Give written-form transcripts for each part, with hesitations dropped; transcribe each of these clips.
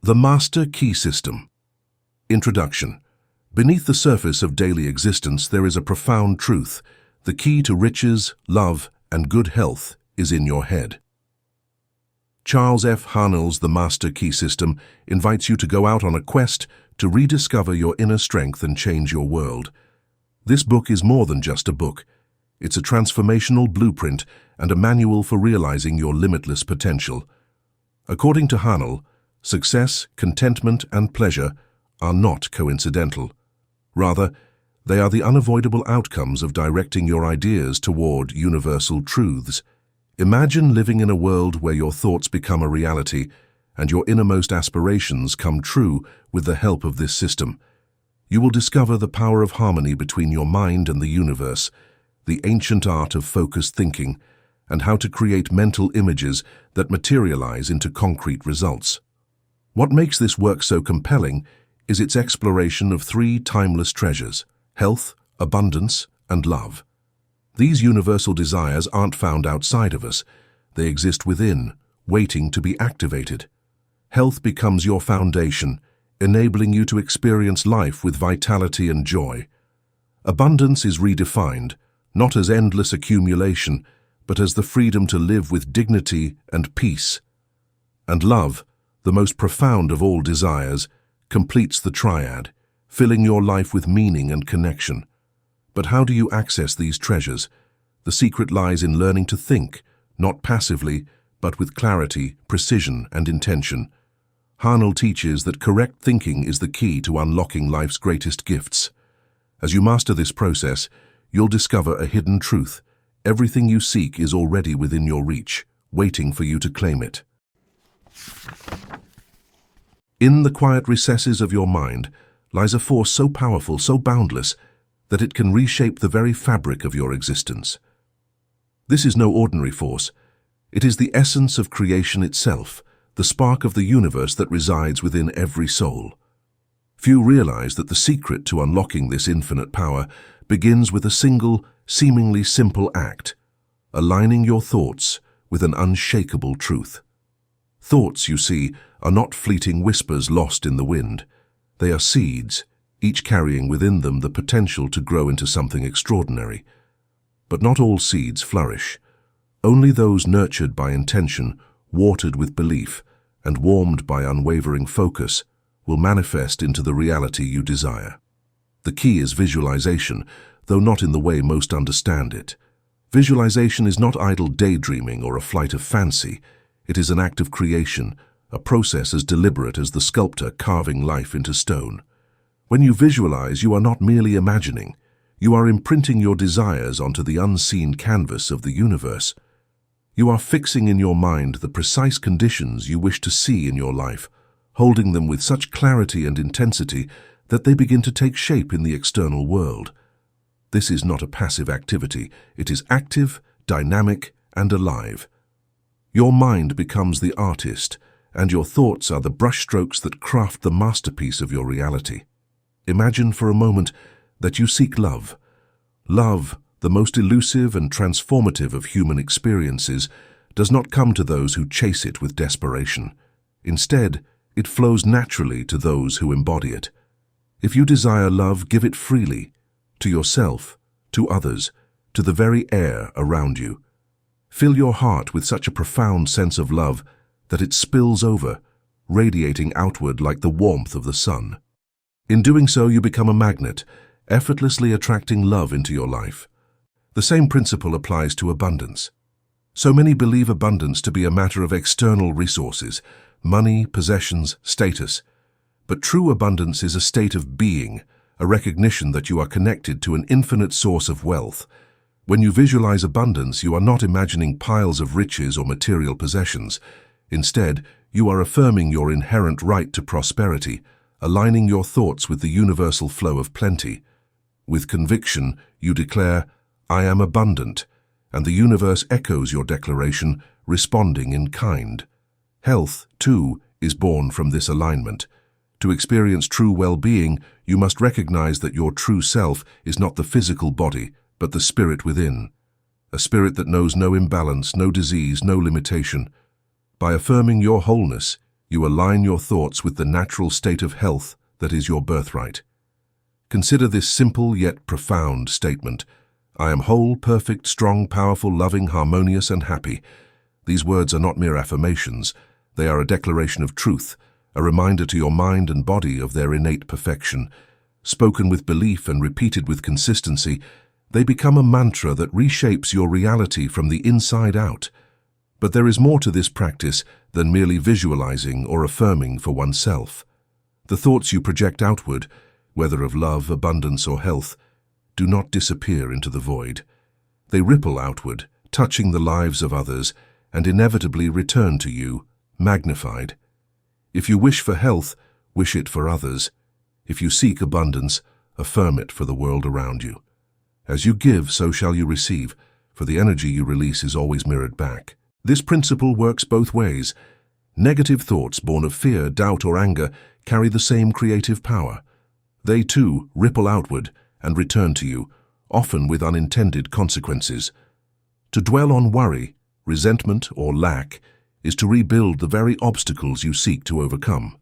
The Master Key System. Introduction. Beneath the surface of daily existence there is a profound truth. The key to riches, love, and good health is in your head. Charles F. Haanel's The Master Key System invites you to go out on a quest to rediscover your inner strength and change your world. This book is more than just a book. It's a transformational blueprint and a manual for realizing your limitless potential. According to Haanel, success, contentment, and pleasure are not coincidental. Rather, they are the unavoidable outcomes of directing your ideas toward universal truths. Imagine living in a world where your thoughts become a reality and your innermost aspirations come true with the help of this system. You will discover the power of harmony between your mind and the universe, the ancient art of focused thinking, and how to create mental images that materialize into concrete results. What makes this work so compelling is its exploration of three timeless treasures: health, abundance, and love. These universal desires aren't found outside of us. They exist within, waiting to be activated. Health becomes your foundation, enabling you to experience life with vitality and joy. Abundance is redefined, not as endless accumulation, but as the freedom to live with dignity and peace. And love, the most profound of all desires, completes the triad, filling your life with meaning and connection. But how do you access these treasures? The secret lies in learning to think, not passively, but with clarity, precision, and intention. Haanel teaches that correct thinking is the key to unlocking life's greatest gifts. As you master this process, you'll discover a hidden truth. Everything you seek is already within your reach, waiting for you to claim it. In the quiet recesses of your mind lies a force so powerful, so boundless, that it can reshape the very fabric of your existence. This is no ordinary force. It is the essence of creation itself, the spark of the universe that resides within every soul. Few realize that the secret to unlocking this infinite power begins with a single, seemingly simple act: aligning your thoughts with an unshakable truth. Thoughts, you see, are not fleeting whispers lost in the wind. They are seeds, each carrying within them the potential to grow into something extraordinary. But not all seeds flourish. Only those nurtured by intention, watered with belief, and warmed by unwavering focus will manifest into the reality you desire. The key is visualization, though not in the way most understand it. Visualization is not idle daydreaming or a flight of fancy. It is an act of creation, a process as deliberate as the sculptor carving life into stone. When you visualize, you are not merely imagining. You are imprinting your desires onto the unseen canvas of the universe. You are fixing in your mind the precise conditions you wish to see in your life, holding them with such clarity and intensity that they begin to take shape in the external world. This is not a passive activity. It is active, dynamic, and alive. Your mind becomes the artist, and your thoughts are the brushstrokes that craft the masterpiece of your reality. Imagine for a moment that you seek love. Love, the most elusive and transformative of human experiences, does not come to those who chase it with desperation. Instead, it flows naturally to those who embody it. If you desire love, give it freely, to yourself, to others, to the very air around you. Fill your heart with such a profound sense of love that it spills over, radiating outward like the warmth of the sun. In doing so, you become a magnet, effortlessly attracting love into your life. The same principle applies to abundance. So many believe abundance to be a matter of external resources, money, possessions, status. But true abundance is a state of being, a recognition that you are connected to an infinite source of wealth. When you visualize abundance, you are not imagining piles of riches or material possessions. Instead, you are affirming your inherent right to prosperity, aligning your thoughts with the universal flow of plenty. With conviction, you declare, "I am abundant," and the universe echoes your declaration, responding in kind. Health, too, is born from this alignment. To experience true well-being, you must recognize that your true self is not the physical body, but the spirit within. A spirit that knows no imbalance, no disease, no limitation. By affirming your wholeness, You align your thoughts with the natural state of health that is your birthright. Consider this simple yet profound statement. I am whole, perfect, strong, powerful, loving, harmonious, and happy. These words are not mere affirmations. They are a declaration of truth, a reminder to your mind and body of their innate perfection. Spoken with belief and repeated with consistency, they become a mantra that reshapes your reality from the inside out. But there is more to this practice than merely visualizing or affirming for oneself. The thoughts you project outward, whether of love, abundance, or health, do not disappear into the void. They ripple outward, touching the lives of others, and inevitably return to you, magnified. If you wish for health, wish it for others. If you seek abundance, affirm it for the world around you. As you give, so shall you receive, for the energy you release is always mirrored back. This principle works both ways. Negative thoughts born of fear, doubt, or anger carry the same creative power. They, too, ripple outward and return to you, often with unintended consequences. To dwell on worry, resentment, or lack is to rebuild the very obstacles you seek to overcome.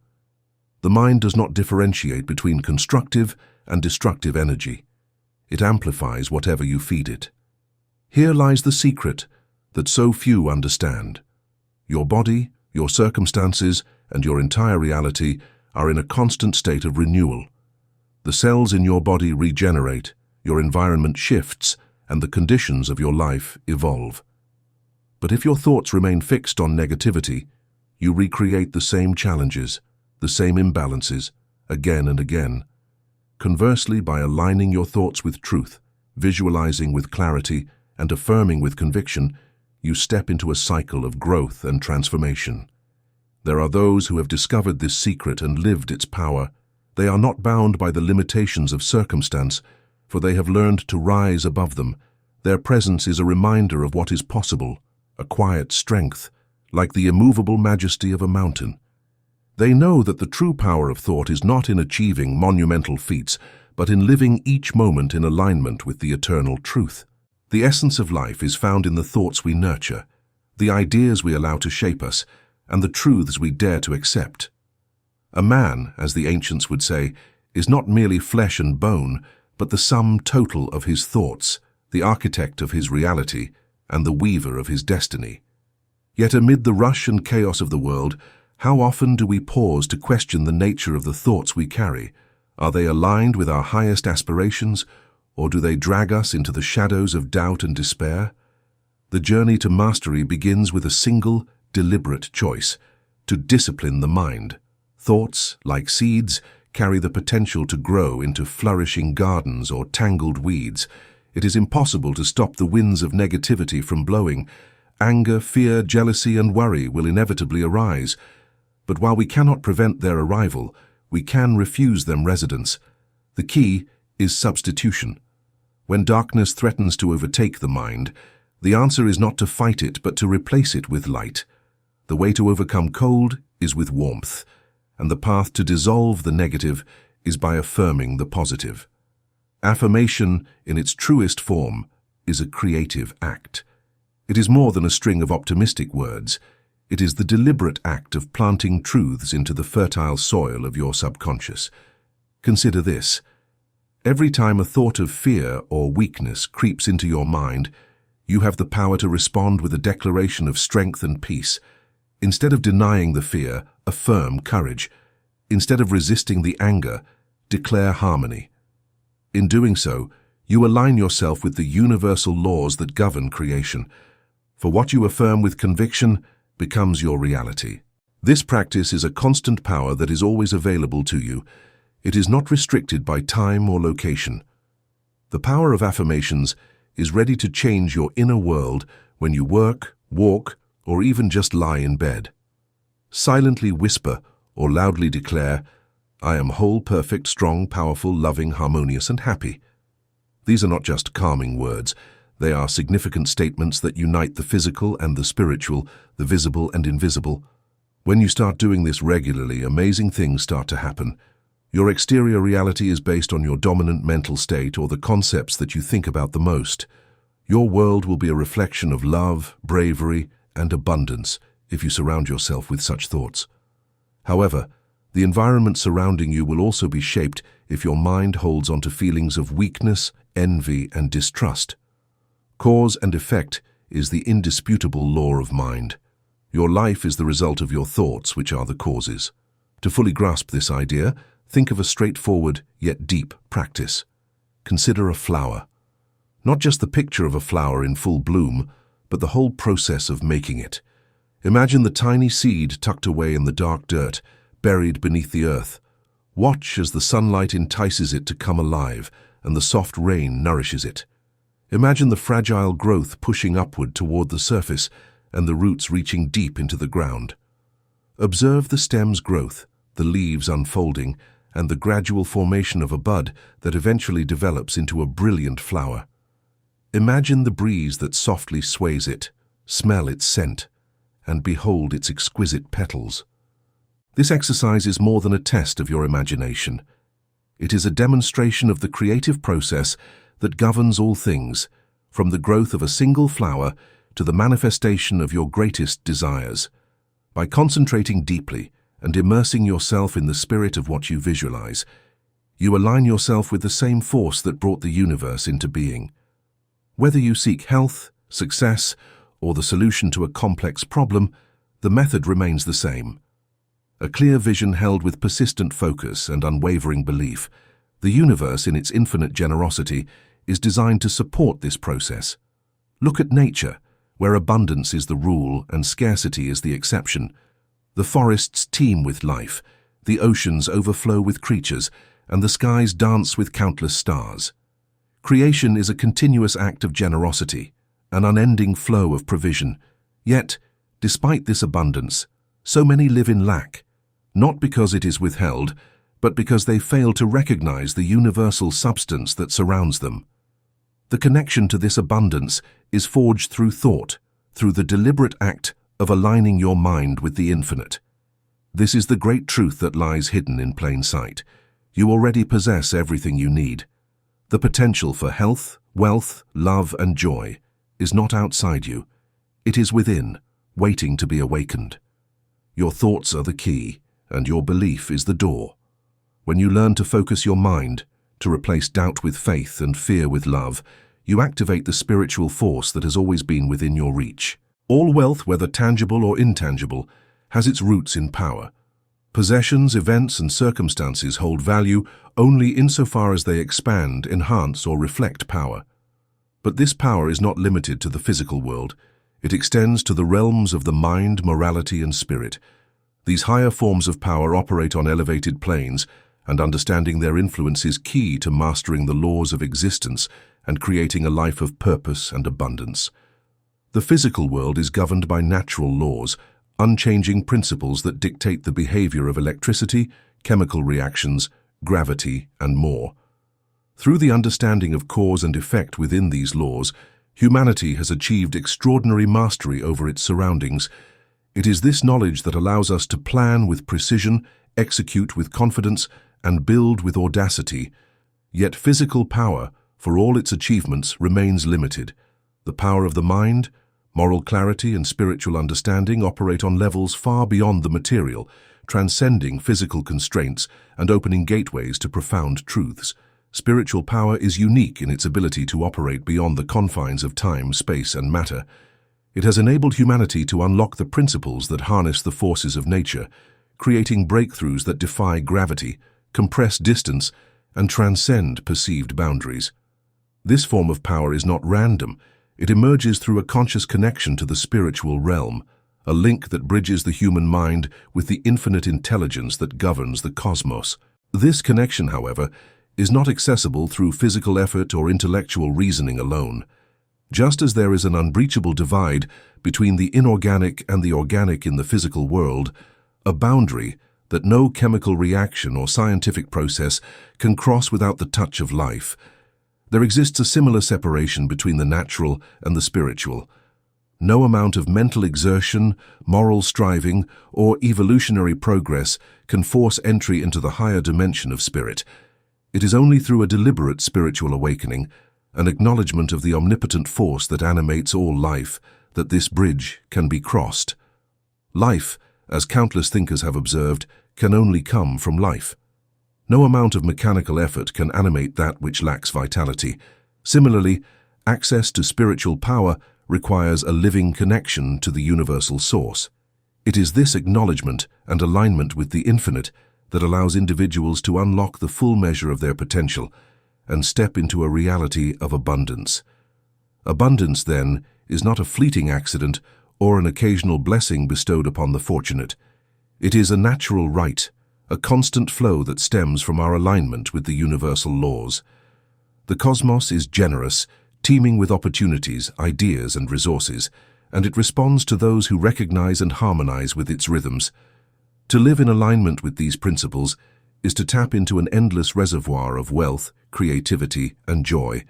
The mind does not differentiate between constructive and destructive energy. It amplifies whatever you feed it. Here lies the secret that so few understand. Your body, your circumstances, and your entire reality are in a constant state of renewal. The cells in your body regenerate, your environment shifts, and the conditions of your life evolve. But if your thoughts remain fixed on negativity, you recreate the same challenges, the same imbalances, again and again. Conversely, by aligning your thoughts with truth, visualizing with clarity, and affirming with conviction, you step into a cycle of growth and transformation. There are those who have discovered this secret and lived its power. They are not bound by the limitations of circumstance, for they have learned to rise above them. Their presence is a reminder of what is possible, a quiet strength, like the immovable majesty of a mountain. They know that the true power of thought is not in achieving monumental feats, but in living each moment in alignment with the eternal truth. The essence of life is found in the thoughts we nurture, the ideas we allow to shape us, and the truths we dare to accept. A man, as the ancients would say, is not merely flesh and bone, but the sum total of his thoughts, the architect of his reality, and the weaver of his destiny. Yet amid the rush and chaos of the world, how often do we pause to question the nature of the thoughts we carry? Are they aligned with our highest aspirations, or do they drag us into the shadows of doubt and despair? The journey to mastery begins with a single, deliberate choice: to discipline the mind. Thoughts, like seeds, carry the potential to grow into flourishing gardens or tangled weeds. It is impossible to stop the winds of negativity from blowing. Anger, fear, jealousy, and worry will inevitably arise. But while we cannot prevent their arrival, we can refuse them residence. The key is substitution. When darkness threatens to overtake the mind, the answer is not to fight it, but to replace it with light. The way to overcome cold is with warmth, and the path to dissolve the negative is by affirming the positive. Affirmation, in its truest form, is a creative act. It is more than a string of optimistic words. It is the deliberate act of planting truths into the fertile soil of your subconscious. Consider this. Every time a thought of fear or weakness creeps into your mind, you have the power to respond with a declaration of strength and peace. Instead of denying the fear, affirm courage. Instead of resisting the anger, declare harmony. In doing so, you align yourself with the universal laws that govern creation. For what you affirm with conviction becomes your reality. This practice is a constant power that is always available to you. It is not restricted by time or location. The power of affirmations is ready to change your inner world when you work, walk, or even just lie in bed. Silently whisper or loudly declare, I am whole, perfect, strong, powerful, loving, harmonious, and happy. These are not just calming words. They are significant statements that unite the physical and the spiritual, the visible and invisible. When you start doing this regularly, amazing things start to happen. Your exterior reality is based on your dominant mental state or the concepts that you think about the most. Your world will be a reflection of love, bravery, and abundance if you surround yourself with such thoughts. However, the environment surrounding you will also be shaped if your mind holds on to feelings of weakness, envy, and distrust. Cause and effect is the indisputable law of mind. Your life is the result of your thoughts, which are the causes. To fully grasp this idea, think of a straightforward yet deep practice. Consider a flower. Not just the picture of a flower in full bloom, but the whole process of making it. Imagine the tiny seed tucked away in the dark dirt, buried beneath the earth. Watch as the sunlight entices it to come alive and the soft rain nourishes it. Imagine the fragile growth pushing upward toward the surface and the roots reaching deep into the ground. Observe the stem's growth, the leaves unfolding, and the gradual formation of a bud that eventually develops into a brilliant flower. Imagine the breeze that softly sways it, smell its scent, and behold its exquisite petals. This exercise is more than a test of your imagination. It is a demonstration of the creative process that governs all things, from the growth of a single flower to the manifestation of your greatest desires. By concentrating deeply and immersing yourself in the spirit of what you visualize, you align yourself with the same force that brought the universe into being. Whether you seek health, success, or the solution to a complex problem, the method remains the same. A clear vision held with persistent focus and unwavering belief, the universe in its infinite generosity is designed to support this process. Look at nature, where abundance is the rule and scarcity is the exception. The forests teem with life, the oceans overflow with creatures, and the skies dance with countless stars. Creation is a continuous act of generosity, an unending flow of provision. Yet, despite this abundance, so many live in lack, not because it is withheld, but because they fail to recognize the universal substance that surrounds them. The connection to this abundance is forged through thought, through the deliberate act of aligning your mind with the infinite. This is the great truth that lies hidden in plain sight. You already possess everything you need. The potential for health, wealth, love, and joy is not outside you. It is within, waiting to be awakened. Your thoughts are the key, and your belief is the door. When you learn to focus your mind, to replace doubt with faith and fear with love, you activate the spiritual force that has always been within your reach. All wealth, whether tangible or intangible, has its roots in power. Possessions, events, and circumstances hold value only insofar as they expand, enhance, or reflect power. But this power is not limited to the physical world. It extends to the realms of the mind, morality, and spirit. These higher forms of power operate on elevated planes, and understanding their influence is key to mastering the laws of existence and creating a life of purpose and abundance. The physical world is governed by natural laws, unchanging principles that dictate the behavior of electricity, chemical reactions, gravity, and more. Through the understanding of cause and effect within these laws, humanity has achieved extraordinary mastery over its surroundings. It is this knowledge that allows us to plan with precision, execute with confidence, and build with audacity. Yet physical power, for all its achievements, remains limited. The power of the mind, moral clarity, and spiritual understanding operate on levels far beyond the material, transcending physical constraints and opening gateways to profound truths. Spiritual power is unique in its ability to operate beyond the confines of time, space, and matter. It has enabled humanity to unlock the principles that harness the forces of nature, creating breakthroughs that defy gravity, compress distance, and transcend perceived boundaries. This form of power is not random. It emerges through a conscious connection to the spiritual realm, a link that bridges the human mind with the infinite intelligence that governs the cosmos. This connection, however, is not accessible through physical effort or intellectual reasoning alone. Just as there is an unbreachable divide between the inorganic and the organic in the physical world, a boundary that no chemical reaction or scientific process can cross without the touch of life, there exists a similar separation between the natural and the spiritual. No amount of mental exertion, moral striving, or evolutionary progress can force entry into the higher dimension of spirit. It is only through a deliberate spiritual awakening, an acknowledgement of the omnipotent force that animates all life, that this bridge can be crossed. Life, as countless thinkers have observed, can only come from life. No amount of mechanical effort can animate that which lacks vitality. Similarly, access to spiritual power requires a living connection to the universal source. It is this acknowledgement and alignment with the infinite that allows individuals to unlock the full measure of their potential and step into a reality of abundance. Abundance, then, is not a fleeting accident or an occasional blessing bestowed upon the fortunate. It is a natural right, a constant flow that stems from our alignment with the universal laws. The cosmos is generous, teeming with opportunities, ideas, and resources, and it responds to those who recognize and harmonize with its rhythms. To live in alignment with these principles is to tap into an endless reservoir of wealth, creativity, and joy,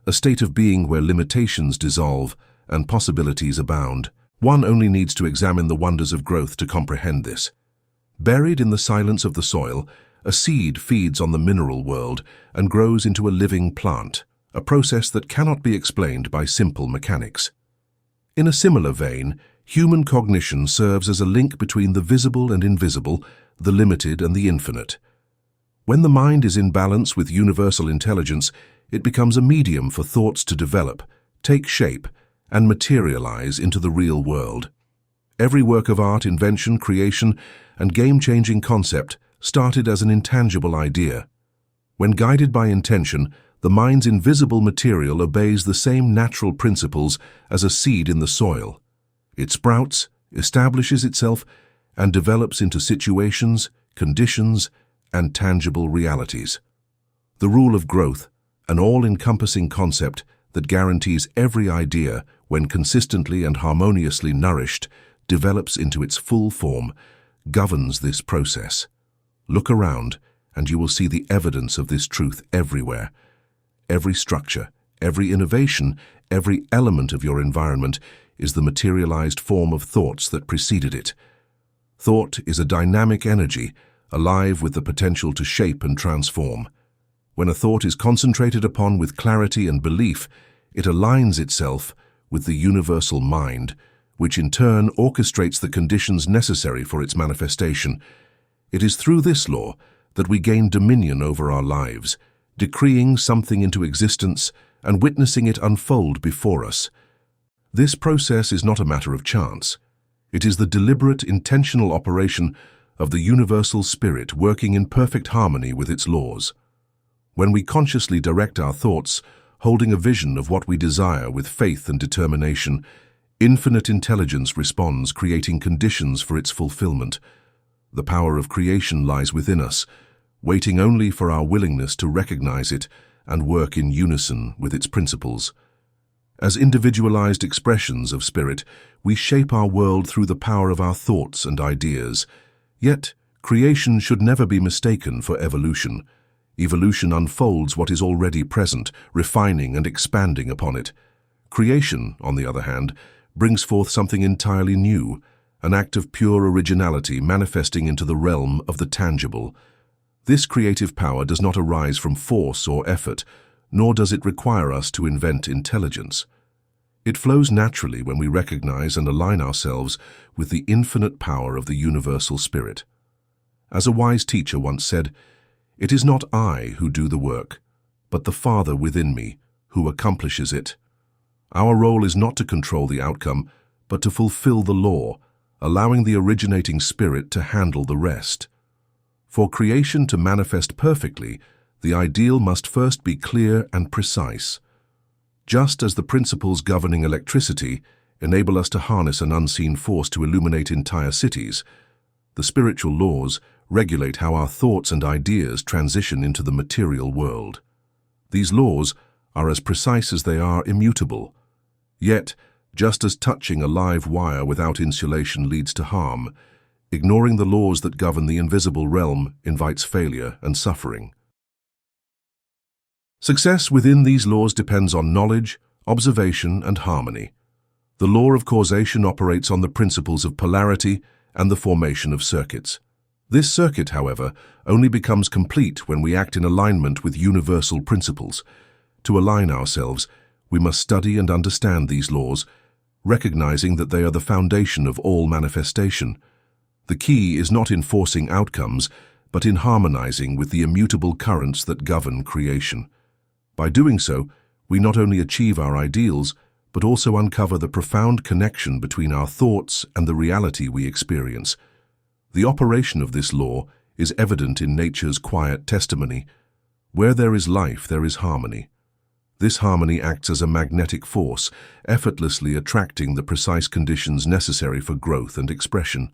a state of being where limitations dissolve and possibilities abound. One only needs to examine the wonders of growth to comprehend this. Buried in the silence of the soil, a seed feeds on the mineral world and grows into a living plant, a process that cannot be explained by simple mechanics. In a similar vein, human cognition serves as a link between the visible and invisible, the limited and the infinite. When the mind is in balance with universal intelligence, it becomes a medium for thoughts to develop, take shape, and materialize into the real world. Every work of art, invention, creation, and game-changing concept started as an intangible idea. When guided by intention, the mind's invisible material obeys the same natural principles as a seed in the soil. It sprouts, establishes itself, and develops into situations, conditions, and tangible realities. The rule of growth, an all-encompassing concept that guarantees every idea, when consistently and harmoniously nourished, develops into its full form, governs this process. Look around, and you will see the evidence of this truth everywhere. Every structure, every innovation, every element of your environment is the materialized form of thoughts that preceded it. Thought is a dynamic energy, alive with the potential to shape and transform. When a thought is concentrated upon with clarity and belief, it aligns itself with the universal mind, which in turn orchestrates the conditions necessary for its manifestation. It is through this law that we gain dominion over our lives, decreeing something into existence and witnessing it unfold before us. This process is not a matter of chance. It is the deliberate, intentional operation of the universal spirit working in perfect harmony with its laws. When we consciously direct our thoughts, holding a vision of what we desire with faith and determination, infinite intelligence responds, creating conditions for its fulfillment. The power of creation lies within us, waiting only for our willingness to recognize it and work in unison with its principles. As individualized expressions of spirit, we shape our world through the power of our thoughts and ideas. Yet, creation should never be mistaken for evolution. Evolution unfolds what is already present, refining and expanding upon it. Creation, on the other hand, brings forth something entirely new, an act of pure originality manifesting into the realm of the tangible. This creative power does not arise from force or effort, nor does it require us to invent intelligence. It flows naturally when we recognize and align ourselves with the infinite power of the universal spirit. As a wise teacher once said, "It is not I who do the work, but the Father within me who accomplishes it." Our role is not to control the outcome, but to fulfill the law, allowing the originating spirit to handle the rest. For creation to manifest perfectly, the ideal must first be clear and precise. Just as the principles governing electricity enable us to harness an unseen force to illuminate entire cities, the spiritual laws regulate how our thoughts and ideas transition into the material world. These laws are as precise as they are immutable. Yet, just as touching a live wire without insulation leads to harm, ignoring the laws that govern the invisible realm invites failure and suffering. Success within these laws depends on knowledge, observation, and harmony. The law of causation operates on the principles of polarity and the formation of circuits. This circuit, however, only becomes complete when we act in alignment with universal principles. To align ourselves, we must study and understand these laws, recognizing that they are the foundation of all manifestation. The key is not in forcing outcomes, but in harmonizing with the immutable currents that govern creation. By doing so, we not only achieve our ideals, but also uncover the profound connection between our thoughts and the reality we experience. The operation of this law is evident in nature's quiet testimony. Where there is life, there is harmony. This harmony acts as a magnetic force, effortlessly attracting the precise conditions necessary for growth and expression.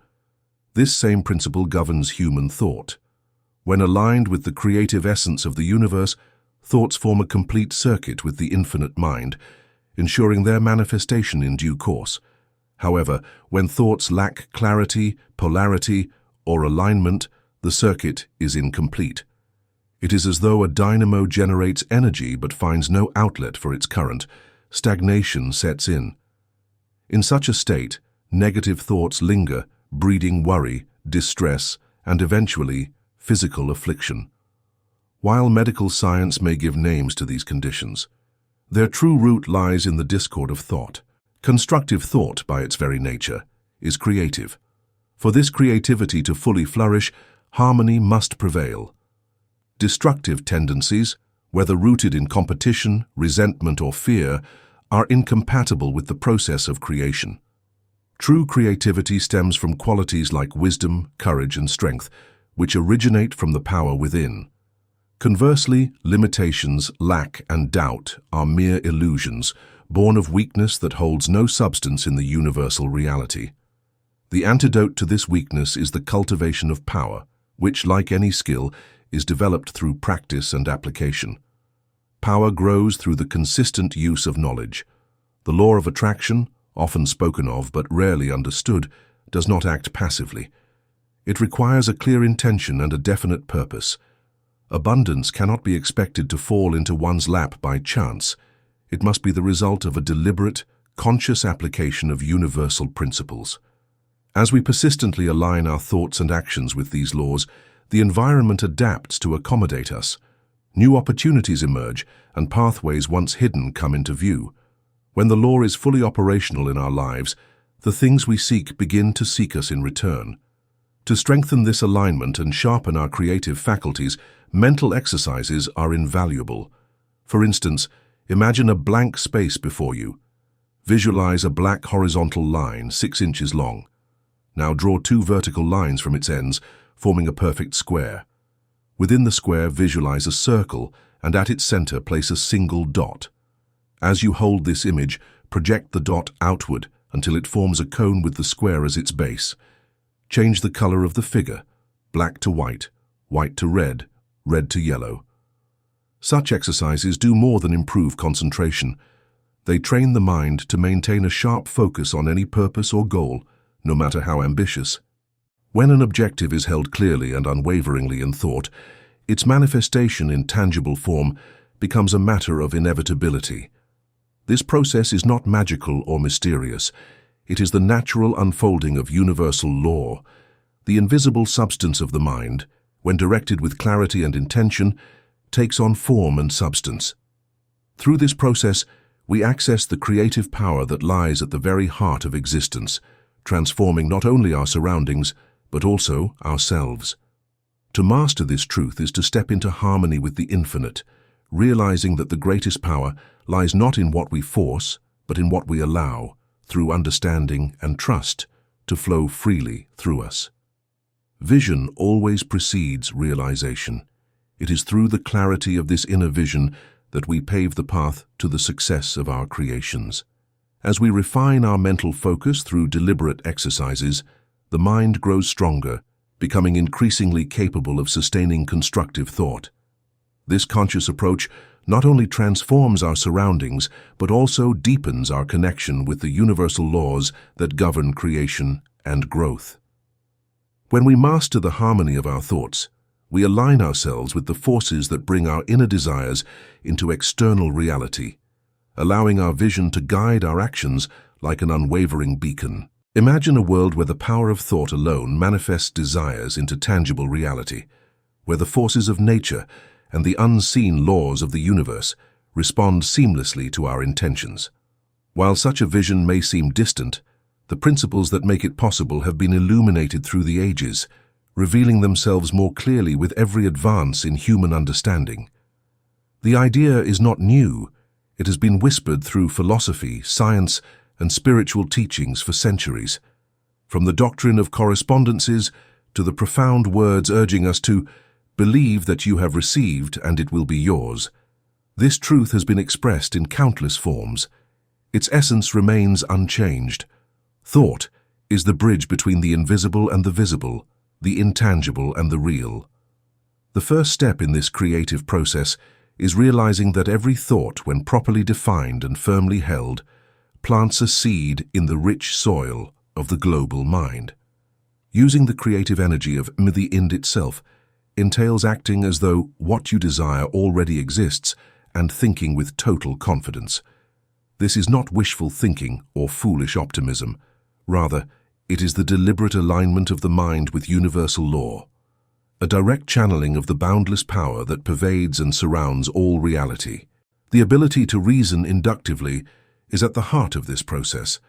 This same principle governs human thought. When aligned with the creative essence of the universe, thoughts form a complete circuit with the infinite mind, ensuring their manifestation in due course. However, when thoughts lack clarity, polarity, or alignment, the circuit is incomplete. It is as though a dynamo generates energy but finds no outlet for its current. Stagnation sets in. In such a state, negative thoughts linger, breeding worry, distress, and eventually, physical affliction. While medical science may give names to these conditions, their true root lies in the discord of thought. Constructive thought, by its very nature, is creative. For this creativity to fully flourish, harmony must prevail. Destructive tendencies, whether rooted in competition, resentment, or fear, are incompatible with the process of creation. True creativity stems from qualities like wisdom, courage, and strength, which originate from the power within. Conversely, limitations, lack, and doubt are mere illusions, born of weakness that holds no substance in the universal reality. The antidote to this weakness is the cultivation of power, which, like any skill, is developed through practice and application. Power grows through the consistent use of knowledge. The law of attraction, often spoken of but rarely understood, does not act passively. It requires a clear intention and a definite purpose. Abundance cannot be expected to fall into one's lap by chance. It must be the result of a deliberate, conscious application of universal principles. As we persistently align our thoughts and actions with these laws, the environment adapts to accommodate us. New opportunities emerge, and pathways once hidden come into view. When the law is fully operational in our lives, the things we seek begin to seek us in return. To strengthen this alignment and sharpen our creative faculties, mental exercises are invaluable. For instance, imagine a blank space before you. Visualize a black horizontal line 6 inches long. Now draw 2 vertical lines from its ends, forming a perfect square. Within the square, visualize a circle, and at its center place a single dot. As you hold this image, project the dot outward until it forms a cone with the square as its base. Change the color of the figure, black to white, white to red, red to yellow. Such exercises do more than improve concentration. They train the mind to maintain a sharp focus on any purpose or goal, no matter how ambitious. When an objective is held clearly and unwaveringly in thought, its manifestation in tangible form becomes a matter of inevitability. This process is not magical or mysterious. It is the natural unfolding of universal law. The invisible substance of the mind, when directed with clarity and intention, takes on form and substance. Through this process, we access the creative power that lies at the very heart of existence, transforming not only our surroundings, but also ourselves. To master this truth is to step into harmony with the infinite, realizing that the greatest power lies not in what we force, but in what we allow, through understanding and trust, to flow freely through us. Vision always precedes realization. It is through the clarity of this inner vision that we pave the path to the success of our creations. As we refine our mental focus through deliberate exercises, the mind grows stronger, becoming increasingly capable of sustaining constructive thought. This conscious approach not only transforms our surroundings, but also deepens our connection with the universal laws that govern creation and growth. When we master the harmony of our thoughts, we align ourselves with the forces that bring our inner desires into external reality, allowing our vision to guide our actions like an unwavering beacon. Imagine a world where the power of thought alone manifests desires into tangible reality, where the forces of nature and the unseen laws of the universe respond seamlessly to our intentions. While such a vision may seem distant, The principles that make it possible have been illuminated through the ages, revealing themselves more clearly with every advance in human understanding. The idea is not new. It has been whispered through philosophy, science, and spiritual teachings for centuries. From the doctrine of correspondences to the profound words urging us to believe that you have received and it will be yours. This truth has been expressed in countless forms. Its essence remains unchanged. Thought is the bridge between the invisible and the visible, the intangible and the real. The first step in this creative process is realizing that every thought, when properly defined and firmly held, plants a seed in the rich soil of the global mind. Using the creative energy of the Ind itself entails acting as though what you desire already exists and thinking with total confidence. This is not wishful thinking or foolish optimism. Rather, it is the deliberate alignment of the mind with universal law, a direct channeling of the boundless power that pervades and surrounds all reality. The ability to reason inductively is at the heart of this process.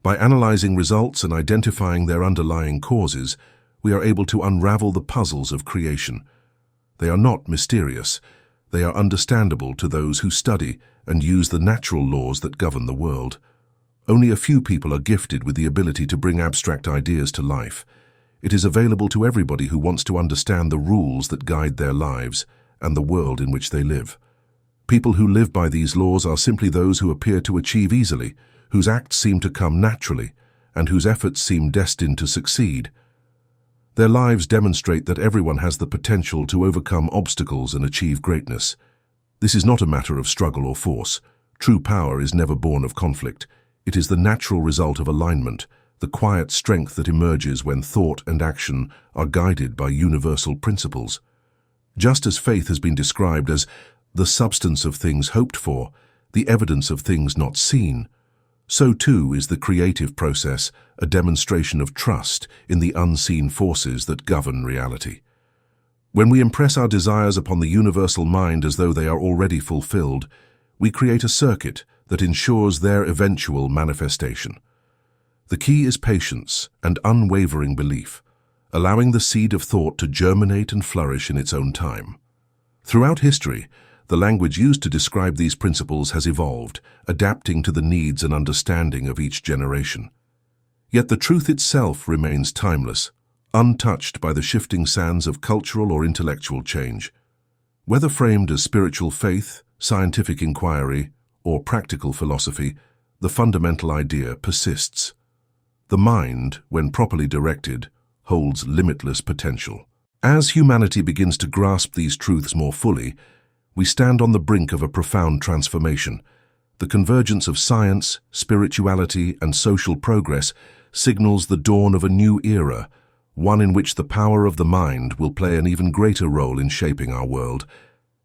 By analyzing results and identifying their underlying causes, we are able to unravel the puzzles of creation. They are not mysterious. They are understandable to those who study and use the natural laws that govern the world. Only a few people are gifted with the ability to bring abstract ideas to life. It is available to everybody who wants to understand the rules that guide their lives and the world in which they live. People who live by these laws are simply those who appear to achieve easily, whose acts seem to come naturally, and whose efforts seem destined to succeed. Their lives demonstrate that everyone has the potential to overcome obstacles and achieve greatness. This is not a matter of struggle or force. True power is never born of conflict. It is the natural result of alignment, the quiet strength that emerges when thought and action are guided by universal principles. Just as faith has been described as the substance of things hoped for, the evidence of things not seen, so too is the creative process a demonstration of trust in the unseen forces that govern reality. When we impress our desires upon the universal mind as though they are already fulfilled, we create a circuit that ensures their eventual manifestation. The key is patience and unwavering belief, allowing the seed of thought to germinate and flourish in its own time. Throughout history, the language used to describe these principles has evolved, adapting to the needs and understanding of each generation. Yet the truth itself remains timeless, untouched by the shifting sands of cultural or intellectual change. Whether framed as spiritual faith, scientific inquiry, or practical philosophy, the fundamental idea persists. The mind, when properly directed, holds limitless potential. As humanity begins to grasp these truths more fully, we stand on the brink of a profound transformation. The convergence of science, spirituality, and social progress signals the dawn of a new era, one in which the power of the mind will play an even greater role in shaping our world.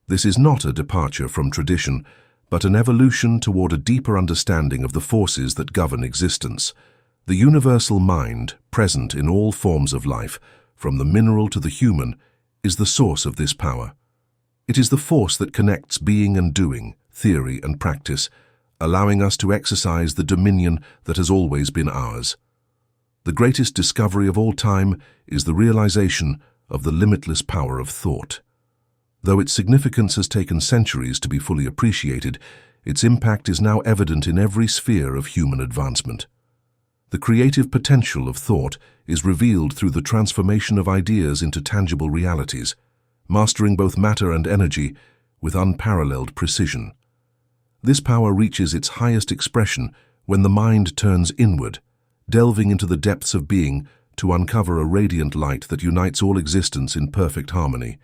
This is not a departure from tradition, but an evolution toward a deeper understanding of the forces that govern existence. The universal mind, present in all forms of life, from the mineral to the human, is the source of this power. It is the force that connects being and doing, theory and practice, allowing us to exercise the dominion that has always been ours. The greatest discovery of all time is the realization of the limitless power of thought. Though its significance has taken centuries to be fully appreciated, its impact is now evident in every sphere of human advancement. The creative potential of thought is revealed through the transformation of ideas into tangible realities, mastering both matter and energy with unparalleled precision. This power reaches its highest expression when the mind turns inward, delving into the depths of being to uncover a radiant light that unites all existence in perfect harmony.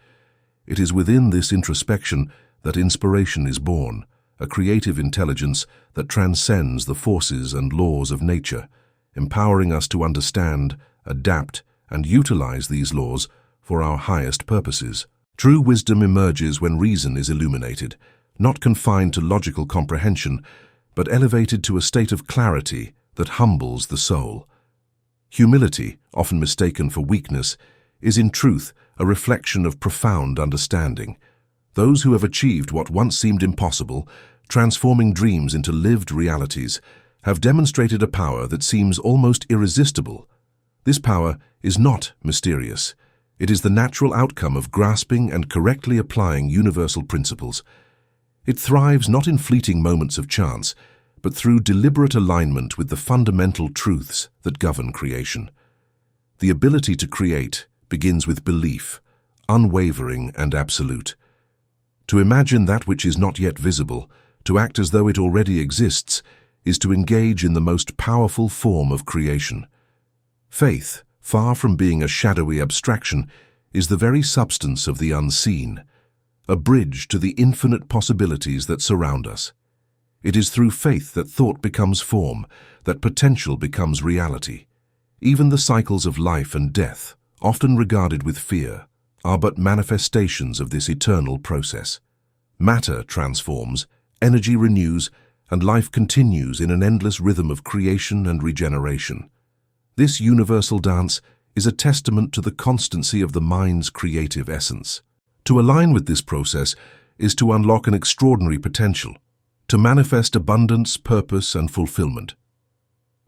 It is within this introspection that inspiration is born, a creative intelligence that transcends the forces and laws of nature, empowering us to understand, adapt, and utilize these laws for our highest purposes. True wisdom emerges when reason is illuminated, not confined to logical comprehension, but elevated to a state of clarity that humbles the soul. Humility, often mistaken for weakness, is in truth a reflection of profound understanding. Those who have achieved what once seemed impossible, transforming dreams into lived realities, have demonstrated a power that seems almost irresistible. This power is not mysterious. It is the natural outcome of grasping and correctly applying universal principles. It thrives not in fleeting moments of chance, but through deliberate alignment with the fundamental truths that govern creation. The ability to create begins with belief, unwavering and absolute. To imagine that which is not yet visible, to act as though it already exists, is to engage in the most powerful form of creation. Faith, far from being a shadowy abstraction, is the very substance of the unseen, a bridge to the infinite possibilities that surround us. It is through faith that thought becomes form, that potential becomes reality. Even the cycles of life and death, often regarded with fear, are but manifestations of this eternal process. Matter transforms, energy renews, and life continues in an endless rhythm of creation and regeneration. This universal dance is a testament to the constancy of the mind's creative essence. To align with this process is to unlock an extraordinary potential, to manifest abundance, purpose, and fulfillment.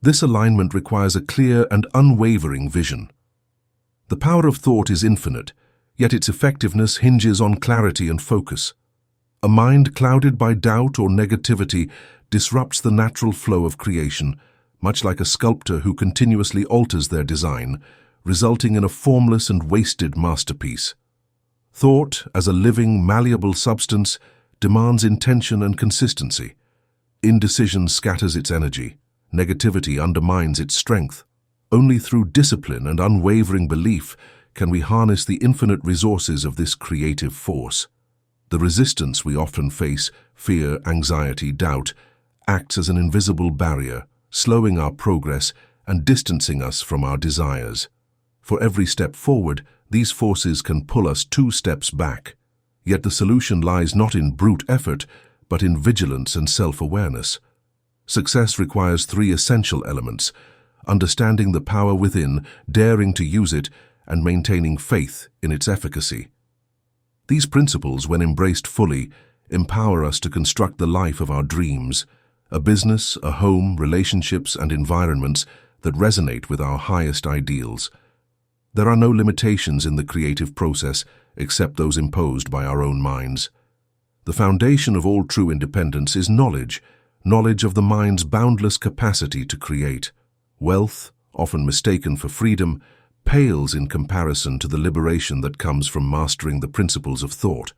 This alignment requires a clear and unwavering vision. The power of thought is infinite, yet its effectiveness hinges on clarity and focus. A mind clouded by doubt or negativity disrupts the natural flow of creation, much like a sculptor who continuously alters their design, resulting in a formless and wasted masterpiece. Thought, as a living, malleable substance, demands intention and consistency. Indecision scatters its energy. Negativity undermines its strength. Only through discipline and unwavering belief can we harness the infinite resources of this creative force. The resistance we often face, fear, anxiety, doubt, acts as an invisible barrier, slowing our progress and distancing us from our desires. For every step forward, these forces can pull us 2 steps back. Yet the solution lies not in brute effort, but in vigilance and self-awareness. Success requires 3 essential elements: understanding the power within, daring to use it, and maintaining faith in its efficacy. These principles, when embraced fully, empower us to construct the life of our dreams, a business, a home, relationships, and environments that resonate with our highest ideals. There are no limitations in the creative process except those imposed by our own minds. The foundation of all true independence is knowledge of the mind's boundless capacity to create. Wealth, often mistaken for freedom, pales in comparison to the liberation that comes from mastering the principles of thought.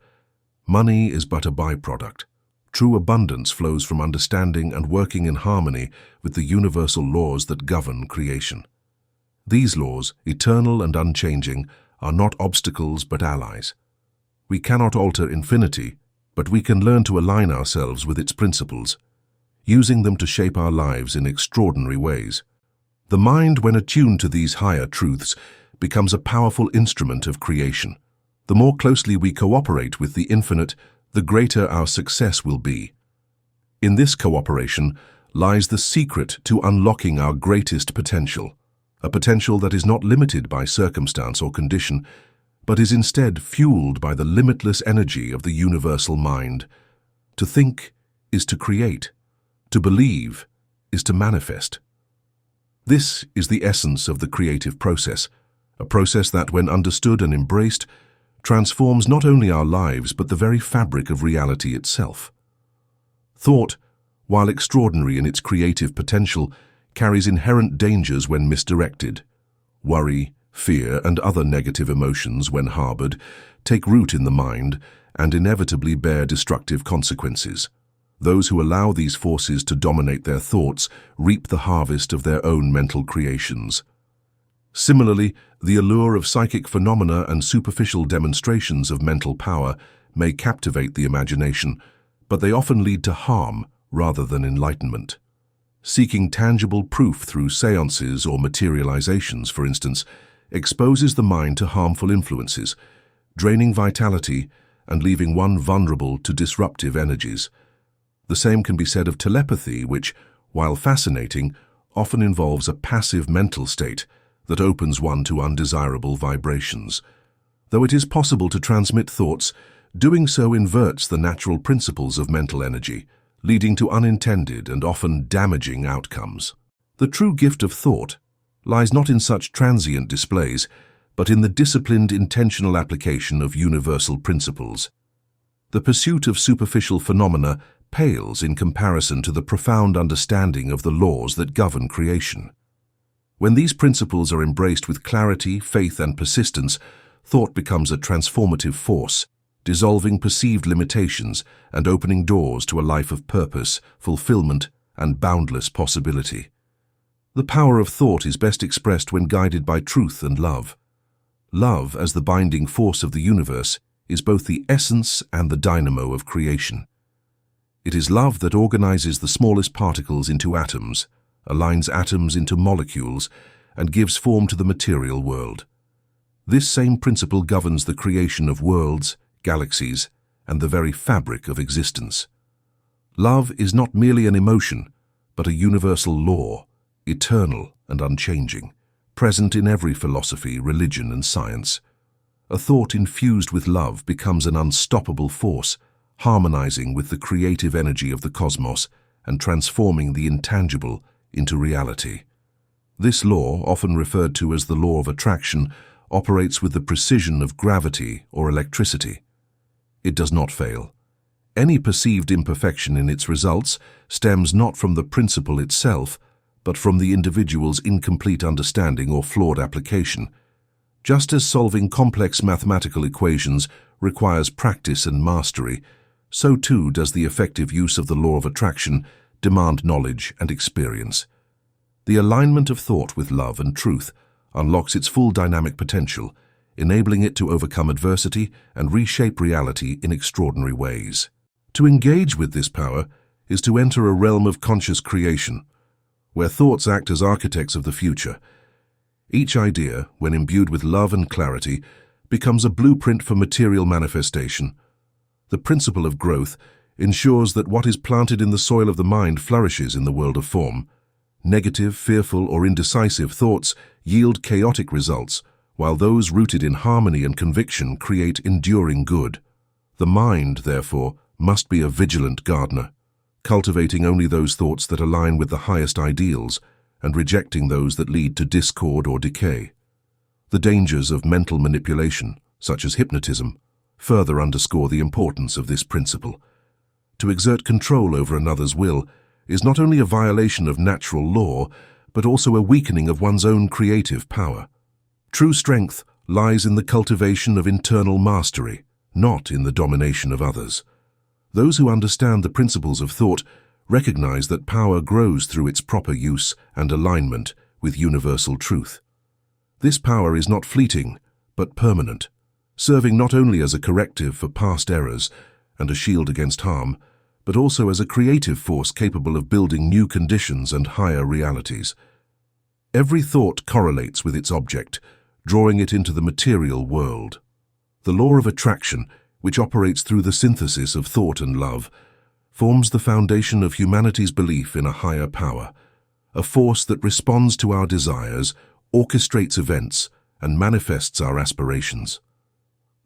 Money is but a byproduct. True abundance flows from understanding and working in harmony with the universal laws that govern creation. These laws, eternal and unchanging, are not obstacles but allies. We cannot alter infinity, but we can learn to align ourselves with its principles, using them to shape our lives in extraordinary ways. The mind, when attuned to these higher truths, becomes a powerful instrument of creation. The more closely we cooperate with the infinite, the greater our success will be. In this cooperation lies the secret to unlocking our greatest potential, a potential that is not limited by circumstance or condition, but is instead fueled by the limitless energy of the universal mind. To think is to create. To believe is to manifest. This is the essence of the creative process, a process that, when understood and embraced, transforms not only our lives but the very fabric of reality itself. Thought, while extraordinary in its creative potential, carries inherent dangers when misdirected. Worry, fear, and other negative emotions, when harbored, take root in the mind and inevitably bear destructive consequences. Those who allow these forces to dominate their thoughts reap the harvest of their own mental creations. Similarly, the allure of psychic phenomena and superficial demonstrations of mental power may captivate the imagination, but they often lead to harm rather than enlightenment. Seeking tangible proof through seances or materializations, for instance, exposes the mind to harmful influences, draining vitality and leaving one vulnerable to disruptive energies. The same can be said of telepathy, which, while fascinating, often involves a passive mental state that opens one to undesirable vibrations. Though it is possible to transmit thoughts, doing so inverts the natural principles of mental energy, leading to unintended and often damaging outcomes. The true gift of thought lies not in such transient displays, but in the disciplined, intentional application of universal principles. The pursuit of superficial phenomena pales in comparison to the profound understanding of the laws that govern creation. When these principles are embraced with clarity, faith, and persistence, thought becomes a transformative force, dissolving perceived limitations and opening doors to a life of purpose, fulfillment, and boundless possibility. The power of thought is best expressed when guided by truth and love. Love, as the binding force of the universe, is both the essence and the dynamo of creation. It is love that organizes the smallest particles into atoms, aligns atoms into molecules, and gives form to the material world. This same principle governs the creation of worlds, galaxies, and the very fabric of existence. Love is not merely an emotion, but a universal law, eternal and unchanging, present in every philosophy, religion, and science. A thought infused with love becomes an unstoppable force, harmonizing with the creative energy of the cosmos and transforming the intangible into reality. This law, often referred to as the law of attraction, operates with the precision of gravity or electricity. It does not fail. Any perceived imperfection in its results stems not from the principle itself, but from the individual's incomplete understanding or flawed application. Just as solving complex mathematical equations requires practice and mastery, so too does the effective use of the law of attraction demand knowledge and experience. The alignment of thought with love and truth unlocks its full dynamic potential, enabling it to overcome adversity and reshape reality in extraordinary ways. To engage with this power is to enter a realm of conscious creation, where thoughts act as architects of the future. Each idea, when imbued with love and clarity, becomes a blueprint for material manifestation. The principle of growth ensures that what is planted in the soil of the mind flourishes in the world of form. Negative, fearful, or indecisive thoughts yield chaotic results, while those rooted in harmony and conviction create enduring good. The mind, therefore, must be a vigilant gardener, cultivating only those thoughts that align with the highest ideals and rejecting those that lead to discord or decay. The dangers of mental manipulation, such as hypnotism, further underscore the importance of this principle. To exert control over another's will is not only a violation of natural law, but also a weakening of one's own creative power. True strength lies in the cultivation of internal mastery, not in the domination of others. Those who understand the principles of thought recognize that power grows through its proper use and alignment with universal truth. This power is not fleeting, but permanent, serving not only as a corrective for past errors and a shield against harm, but also as a creative force capable of building new conditions and higher realities. Every thought correlates with its object, drawing it into the material world. The law of attraction, which operates through the synthesis of thought and love, forms the foundation of humanity's belief in a higher power, a force that responds to our desires, orchestrates events, and manifests our aspirations.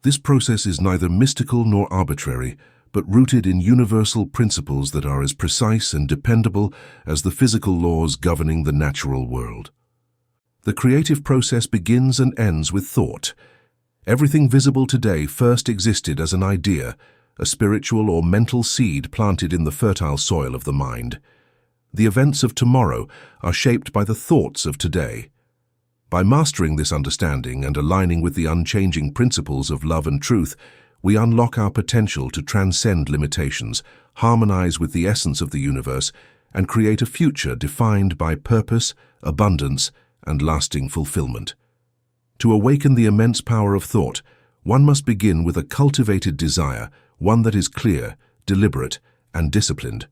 This process is neither mystical nor arbitrary, but rooted in universal principles that are as precise and dependable as the physical laws governing the natural world. The creative process begins and ends with thought. Everything visible today first existed as an idea, a spiritual or mental seed planted in the fertile soil of the mind. The events of tomorrow are shaped by the thoughts of today. By mastering this understanding and aligning with the unchanging principles of love and truth, we unlock our potential to transcend limitations, harmonize with the essence of the universe, and create a future defined by purpose, abundance, and lasting fulfillment. To awaken the immense power of thought, one must begin with a cultivated desire, one that is clear, deliberate, and disciplined.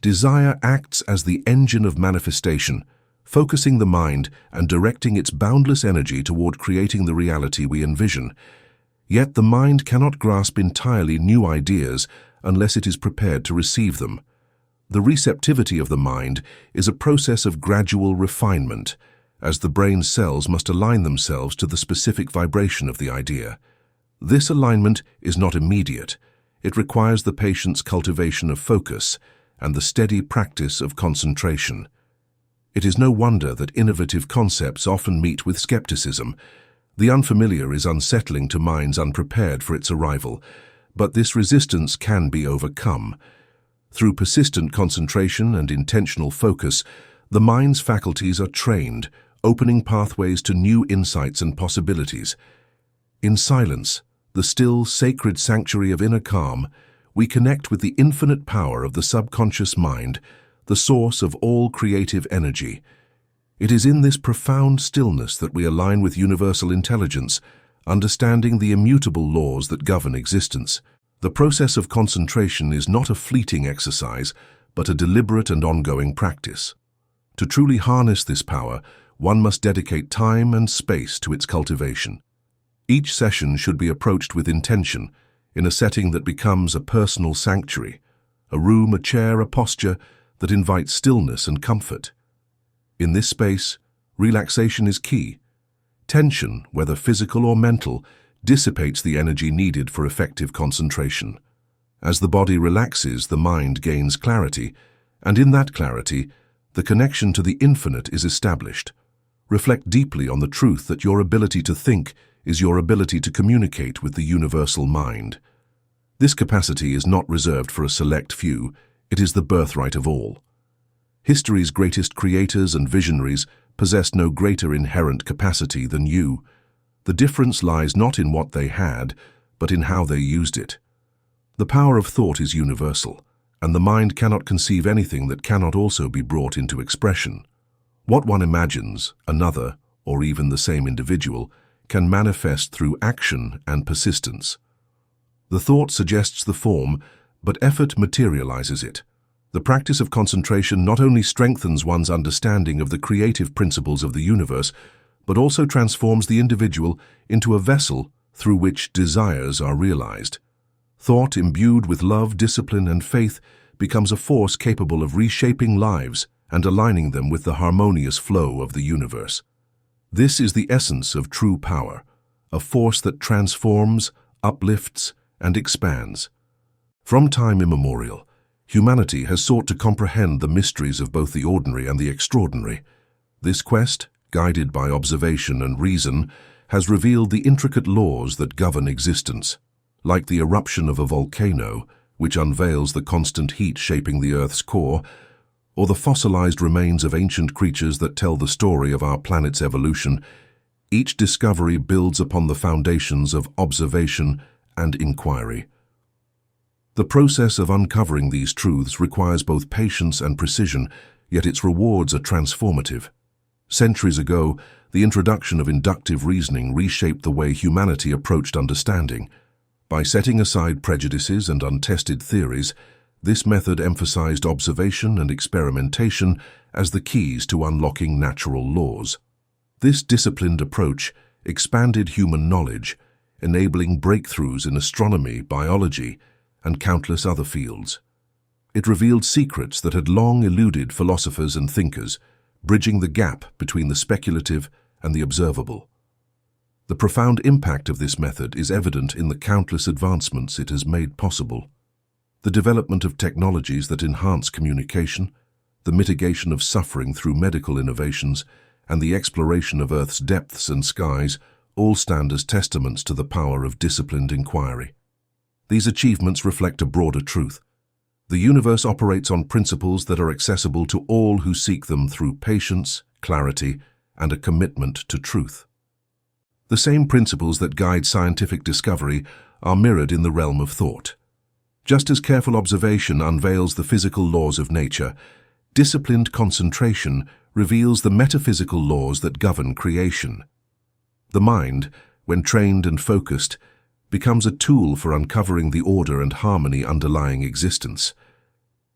Desire acts as the engine of manifestation, focusing the mind and directing its boundless energy toward creating the reality we envision. Yet the mind cannot grasp entirely new ideas unless it is prepared to receive them. The receptivity of the mind is a process of gradual refinement, as the brain's cells must align themselves to the specific vibration of the idea. This alignment is not immediate. It requires the patient's cultivation of focus, and the steady practice of concentration. It is no wonder that innovative concepts often meet with skepticism. The unfamiliar is unsettling to minds unprepared for its arrival, but this resistance can be overcome. Through persistent concentration and intentional focus, the mind's faculties are trained, opening pathways to new insights and possibilities. In silence, the still, sacred sanctuary of inner calm, we connect with the infinite power of the subconscious mind, the source of all creative energy. It is in this profound stillness that we align with universal intelligence, understanding the immutable laws that govern existence. The process of concentration is not a fleeting exercise, but a deliberate and ongoing practice. To truly harness this power, one must dedicate time and space to its cultivation. Each session should be approached with intention, in a setting that becomes a personal sanctuary, a room, a chair, a posture that invites stillness and comfort. In this space, relaxation is key. Tension, whether physical or mental, dissipates the energy needed for effective concentration. As the body relaxes, the mind gains clarity, and in that clarity, the connection to the infinite is established. Reflect deeply on the truth that your ability to think is your ability to communicate with the universal mind. This capacity is not reserved for a select few, it is the birthright of all. History's greatest creators and visionaries possessed no greater inherent capacity than you. The difference lies not in what they had, but in how they used it. The power of thought is universal, and the mind cannot conceive anything that cannot also be brought into expression. What one imagines, another, or even the same individual, can manifest through action and persistence. The thought suggests the form, but effort materializes it. The practice of concentration not only strengthens one's understanding of the creative principles of the universe, but also transforms the individual into a vessel through which desires are realized. Thought imbued with love, discipline, and faith becomes a force capable of reshaping lives and aligning them with the harmonious flow of the universe. This is the essence of true power, a force that transforms, uplifts, and expands. From time immemorial, humanity has sought to comprehend the mysteries of both the ordinary and the extraordinary. This quest, guided by observation and reason, has revealed the intricate laws that govern existence. Like the eruption of a volcano, which unveils the constant heat shaping the Earth's core, or the fossilized remains of ancient creatures that tell the story of our planet's evolution, each discovery builds upon the foundations of observation and inquiry. The process of uncovering these truths requires both patience and precision, yet its rewards are transformative. Centuries ago, the introduction of inductive reasoning reshaped the way humanity approached understanding. By setting aside prejudices and untested theories, this method emphasized observation and experimentation as the keys to unlocking natural laws. This disciplined approach expanded human knowledge, enabling breakthroughs in astronomy, biology, and countless other fields. It revealed secrets that had long eluded philosophers and thinkers, bridging the gap between the speculative and the observable. The profound impact of this method is evident in the countless advancements it has made possible. The development of technologies that enhance communication, the mitigation of suffering through medical innovations, and the exploration of Earth's depths and skies all stand as testaments to the power of disciplined inquiry. These achievements reflect a broader truth. The universe operates on principles that are accessible to all who seek them through patience, clarity, and a commitment to truth. The same principles that guide scientific discovery are mirrored in the realm of thought. Just as careful observation unveils the physical laws of nature, disciplined concentration reveals the metaphysical laws that govern creation. The mind, when trained and focused, becomes a tool for uncovering the order and harmony underlying existence.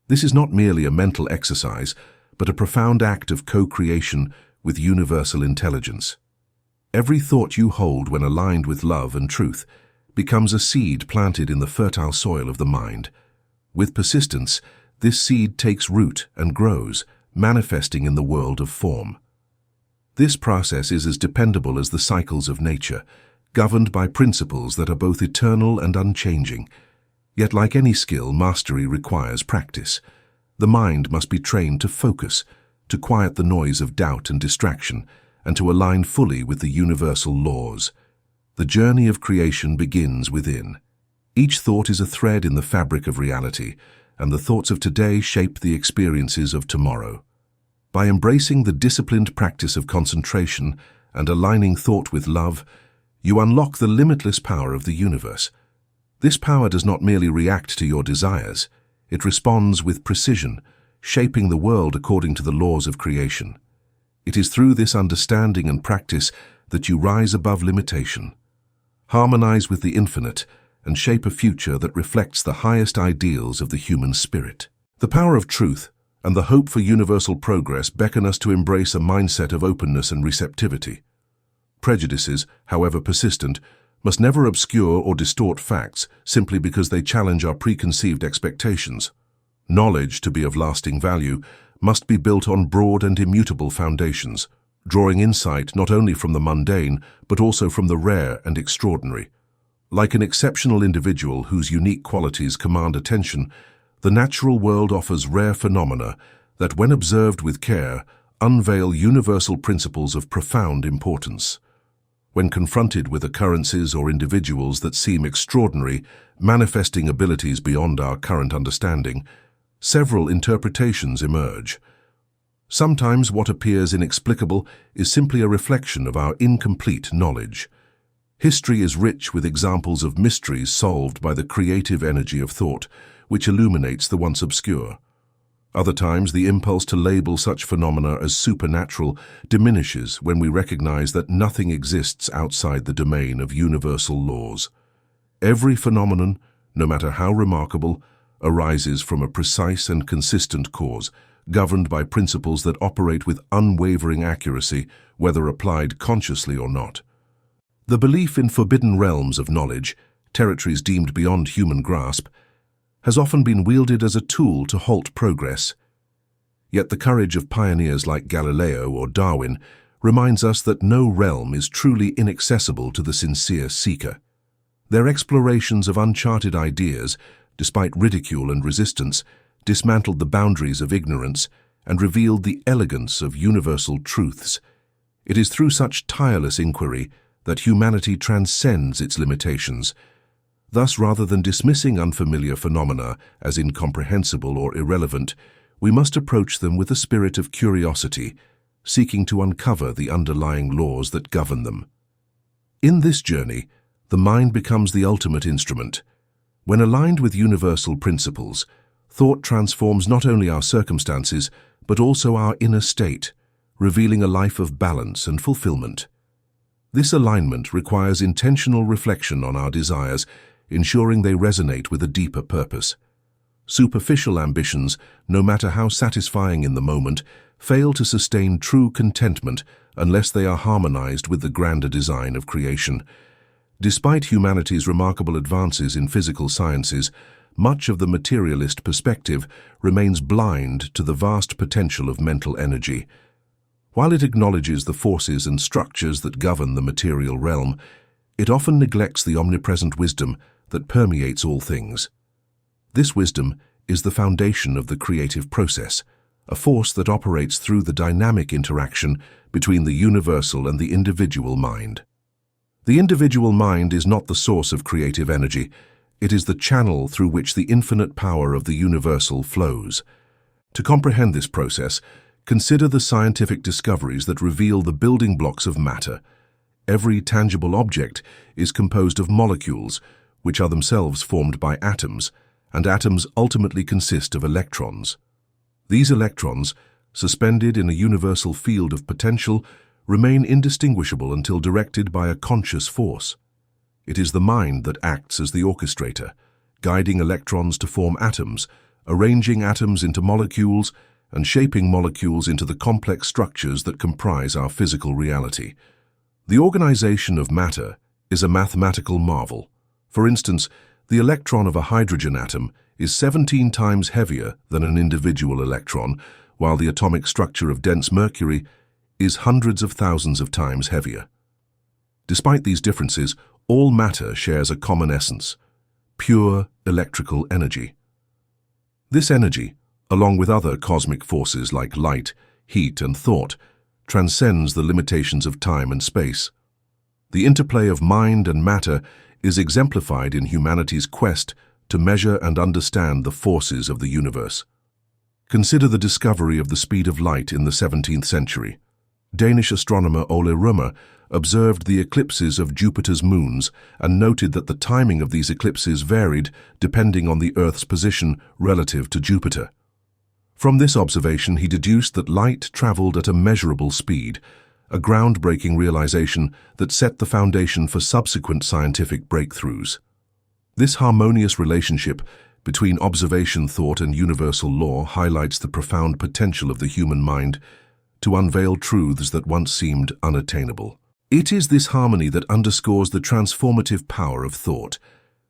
This is not merely a mental exercise, but a profound act of co-creation with universal intelligence. Every thought you hold when aligned with love and truth becomes a seed planted in the fertile soil of the mind. With persistence, this seed takes root and grows, manifesting in the world of form. This process is as dependable as the cycles of nature, governed by principles that are both eternal and unchanging. Yet like any skill, mastery requires practice. The mind must be trained to focus, to quiet the noise of doubt and distraction, and to align fully with the universal laws. The journey of creation begins within. Each thought is a thread in the fabric of reality, and the thoughts of today shape the experiences of tomorrow. By embracing the disciplined practice of concentration and aligning thought with love, you unlock the limitless power of the universe. This power does not merely react to your desires, it responds with precision, shaping the world according to the laws of creation. It is through this understanding and practice that you rise above limitation, harmonize with the infinite, and shape a future that reflects the highest ideals of the human spirit. The power of truth and the hope for universal progress beckon us to embrace a mindset of openness and receptivity. Prejudices, however persistent, must never obscure or distort facts simply because they challenge our preconceived expectations. Knowledge, to be of lasting value, must be built on broad and immutable foundations, drawing insight not only from the mundane, but also from the rare and extraordinary. Like an exceptional individual whose unique qualities command attention, the natural world offers rare phenomena that, when observed with care, unveil universal principles of profound importance. When confronted with occurrences or individuals that seem extraordinary, manifesting abilities beyond our current understanding, several interpretations emerge. Sometimes what appears inexplicable is simply a reflection of our incomplete knowledge. History is rich with examples of mysteries solved by the creative energy of thought, which illuminates the once obscure. Other times, the impulse to label such phenomena as supernatural diminishes when we recognize that nothing exists outside the domain of universal laws. Every phenomenon, no matter how remarkable, arises from a precise and consistent cause, governed by principles that operate with unwavering accuracy, whether applied consciously or not. The belief in forbidden realms of knowledge, territories deemed beyond human grasp, has often been wielded as a tool to halt progress. Yet the courage of pioneers like Galileo or Darwin reminds us that no realm is truly inaccessible to the sincere seeker. Their explorations of uncharted ideas, despite ridicule and resistance, dismantled the boundaries of ignorance and revealed the elegance of universal truths. It is through such tireless inquiry that humanity transcends its limitations. Thus, rather than dismissing unfamiliar phenomena as incomprehensible or irrelevant, we must approach them with a spirit of curiosity, seeking to uncover the underlying laws that govern them. In this journey, the mind becomes the ultimate instrument. When aligned with universal principles, thought transforms not only our circumstances, but also our inner state, revealing a life of balance and fulfillment. This alignment requires intentional reflection on our desires, ensuring they resonate with a deeper purpose. Superficial ambitions, no matter how satisfying in the moment, fail to sustain true contentment unless they are harmonized with the grander design of creation. Despite humanity's remarkable advances in physical sciences, much of the materialist perspective remains blind to the vast potential of mental energy. While it acknowledges the forces and structures that govern the material realm, it often neglects the omnipresent wisdom that permeates all things. This wisdom is the foundation of the creative process, a force that operates through the dynamic interaction between the universal and the individual mind. The individual mind is not the source of creative energy, it is the channel through which the infinite power of the universal flows. To comprehend this process, consider the scientific discoveries that reveal the building blocks of matter. Every tangible object is composed of molecules, which are themselves formed by atoms, and atoms ultimately consist of electrons. These electrons, suspended in a universal field of potential, remain indistinguishable until directed by a conscious force. It is the mind that acts as the orchestrator, guiding electrons to form atoms, arranging atoms into molecules, and shaping molecules into the complex structures that comprise our physical reality. The organization of matter is a mathematical marvel. For instance, the electron of a hydrogen atom is 17 times heavier than an individual electron, while the atomic structure of dense mercury is hundreds of thousands of times heavier. Despite these differences, all matter shares a common essence: pure electrical energy. This energy, along with other cosmic forces like light, heat, and thought, transcends the limitations of time and space. The interplay of mind and matter is exemplified in humanity's quest to measure and understand the forces of the universe. Consider the discovery of the speed of light in the 17th century. Danish astronomer Ole Rømer observed the eclipses of Jupiter's moons and noted that the timing of these eclipses varied depending on the Earth's position relative to Jupiter. From this observation, he deduced that light traveled at a measurable speed, a groundbreaking realization that set the foundation for subsequent scientific breakthroughs. This harmonious relationship between observation, thought, and universal law highlights the profound potential of the human mind to unveil truths that once seemed unattainable. It is this harmony that underscores the transformative power of thought.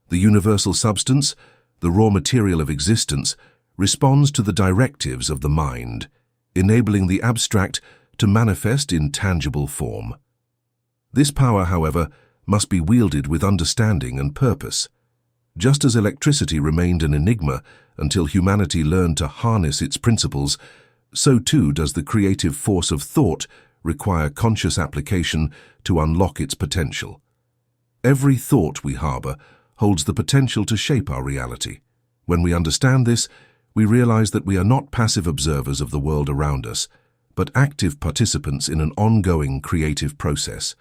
The universal substance, the raw material of existence, responds to the directives of the mind, enabling the abstract to manifest in tangible form. This power, however, must be wielded with understanding and purpose. Just as electricity remained an enigma until humanity learned to harness its principles, so too does the creative force of thought require conscious application to unlock its potential. Every thought we harbor holds the potential to shape our reality. When we understand this, we realize that we are not passive observers of the world around us, but active participants in an ongoing creative process.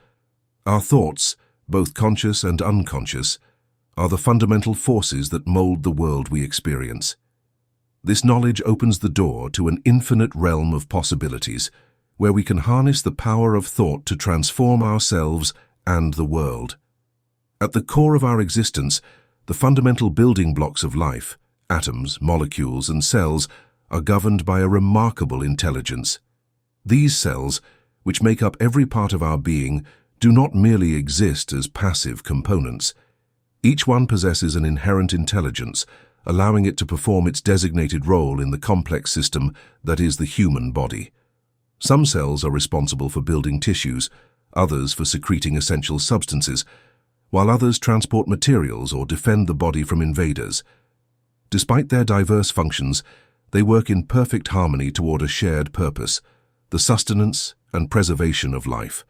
Our thoughts, both conscious and unconscious, are the fundamental forces that mold the world we experience. This knowledge opens the door to an infinite realm of possibilities, where we can harness the power of thought to transform ourselves and the world. At the core of our existence, the fundamental building blocks of life, atoms, molecules, and cells, are governed by a remarkable intelligence. These cells, which make up every part of our being, do not merely exist as passive components. Each one possesses an inherent intelligence, allowing it to perform its designated role in the complex system that is the human body. Some cells are responsible for building tissues, others for secreting essential substances, while others transport materials or defend the body from invaders. Despite their diverse functions, they work in perfect harmony toward a shared purpose, the sustenance and preservation of life.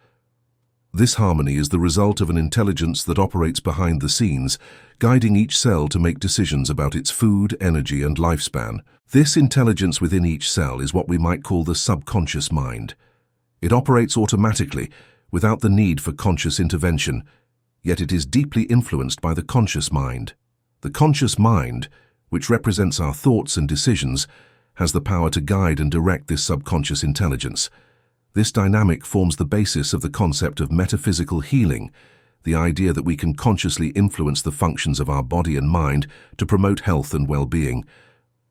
This harmony is the result of an intelligence that operates behind the scenes, guiding each cell to make decisions about its food, energy, and lifespan. This intelligence within each cell is what we might call the subconscious mind. It operates automatically, without the need for conscious intervention, yet it is deeply influenced by the conscious mind. The conscious mind, which represents our thoughts and decisions, has the power to guide and direct this subconscious intelligence. This dynamic forms the basis of the concept of metaphysical healing, the idea that we can consciously influence the functions of our body and mind to promote health and well-being.